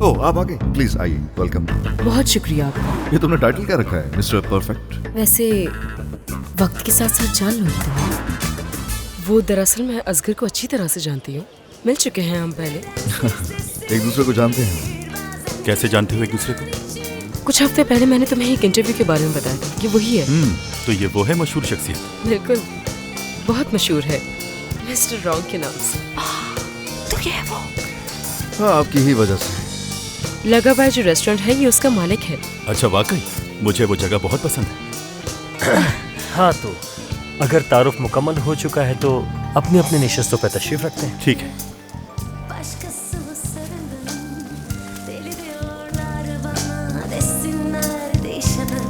ओह, आप आ गए। प्लीज आइए, वेलकम। बहुत शुक्रिया आपका। ये तुमने टाइटल क्या रखा है? Mister perfect. वैसे वक्त के साथ साथ जान लूंगी तुम्हें। वो दरअसल मैं असगर को अच्छी तरह से जानती हूँ। मिल चुके हैं हम पहले। एक दूसरे को जानते हैं? कैसे जानते हो एक दूसरे को? कुछ हफ्ते पहले मैंने तुम्हें एक इंटरव्यू के बारे में बताया था। ये वही है। तो ये वो है मशहूर शख्सियत? बिल्कुल, बहुत मशहूर है, मिस्टर रॉन्ग के नाम से। तो ये है वो? हाँ, आपकी ही वजह से। लगा भाई जो रेस्टोरेंट है, ये उसका मालिक है। अच्छा, वाकई मुझे वो जगह बहुत पसंद है। हाँ, तो अगर तारुफ मुकम्मल हो चुका है तो अपनी अपनी निशस्तों पर तशरीफ रखते हैं। ठीक है। Başkasını severim, deli diyorlar bana, desinler değişemem.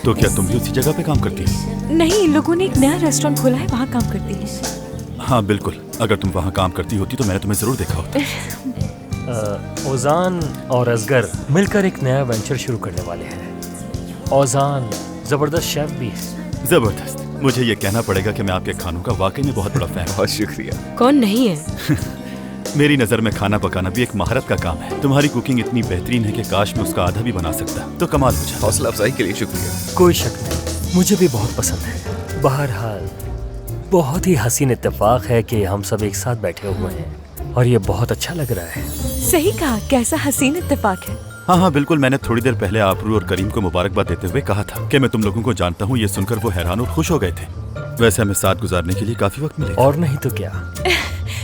तो क्या तुम भी उसी जगह पे काम करती हो? नहीं, इन लोगों ने एक नया रेस्टोरेंट खोला है, वहाँ काम करती है। हाँ बिल्कुल, अगर तुम वहाँ काम करती होती तो मैंने तुम्हें जरूर देखा होता। ओजान और असगर मिलकर एक नया वेंचर शुरू करने वाले हैं। ओजान जबरदस्त शेफ भी है। जबरदस्त। मुझे ये कहना पड़ेगा कि मैं आपके खानों का वाकई में बहुत बड़ा फैन हूँ। बहुत शुक्रिया। कौन नहीं है? मेरी नज़र में खाना पकाना भी एक महारत का काम है। तुम्हारी कुकिंग इतनी बेहतरीन है कि काश मैं उसका आधा भी बना सकता तो कमाल हो जाता। हौसला अफजाई के लिए शुक्रिया। कोई शक नहीं, मुझे भी बहुत पसंद है। बहरहाल बहुत ही हसीन इत्तेफाक है कि हम सब एक साथ बैठे हुए हैं और ये बहुत अच्छा लग रहा है। सही कहा, कैसा हसीन इत्तेफाक है। हाँ, बिल्कुल। मैंने थोड़ी देर पहले आबरू और करीम को मुबारकबाद देते हुए कहा था कि मैं तुम लोगों को जानता हूँ। ये सुनकर वो हैरान और खुश हो गए थे। वैसे हमें साथ गुजारने के लिए काफी वक्त मिलेगा। और नहीं तो क्या।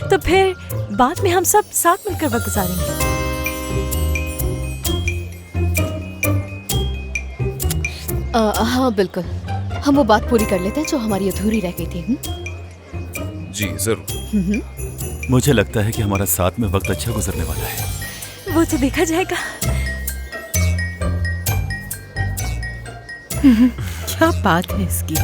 तो फिर बाद में हम सब साथ मिलकर वक्त गुजारेंगे। हाँ बिल्कुल, हम वो बात पूरी कर लेते हैं जो हमारी अधूरी रह गई थी। जी जरूर। मुझे लगता है कि हमारा साथ में वक्त अच्छा गुजरने वाला है। वो तो देखा जाएगा। क्या बात है इसकी।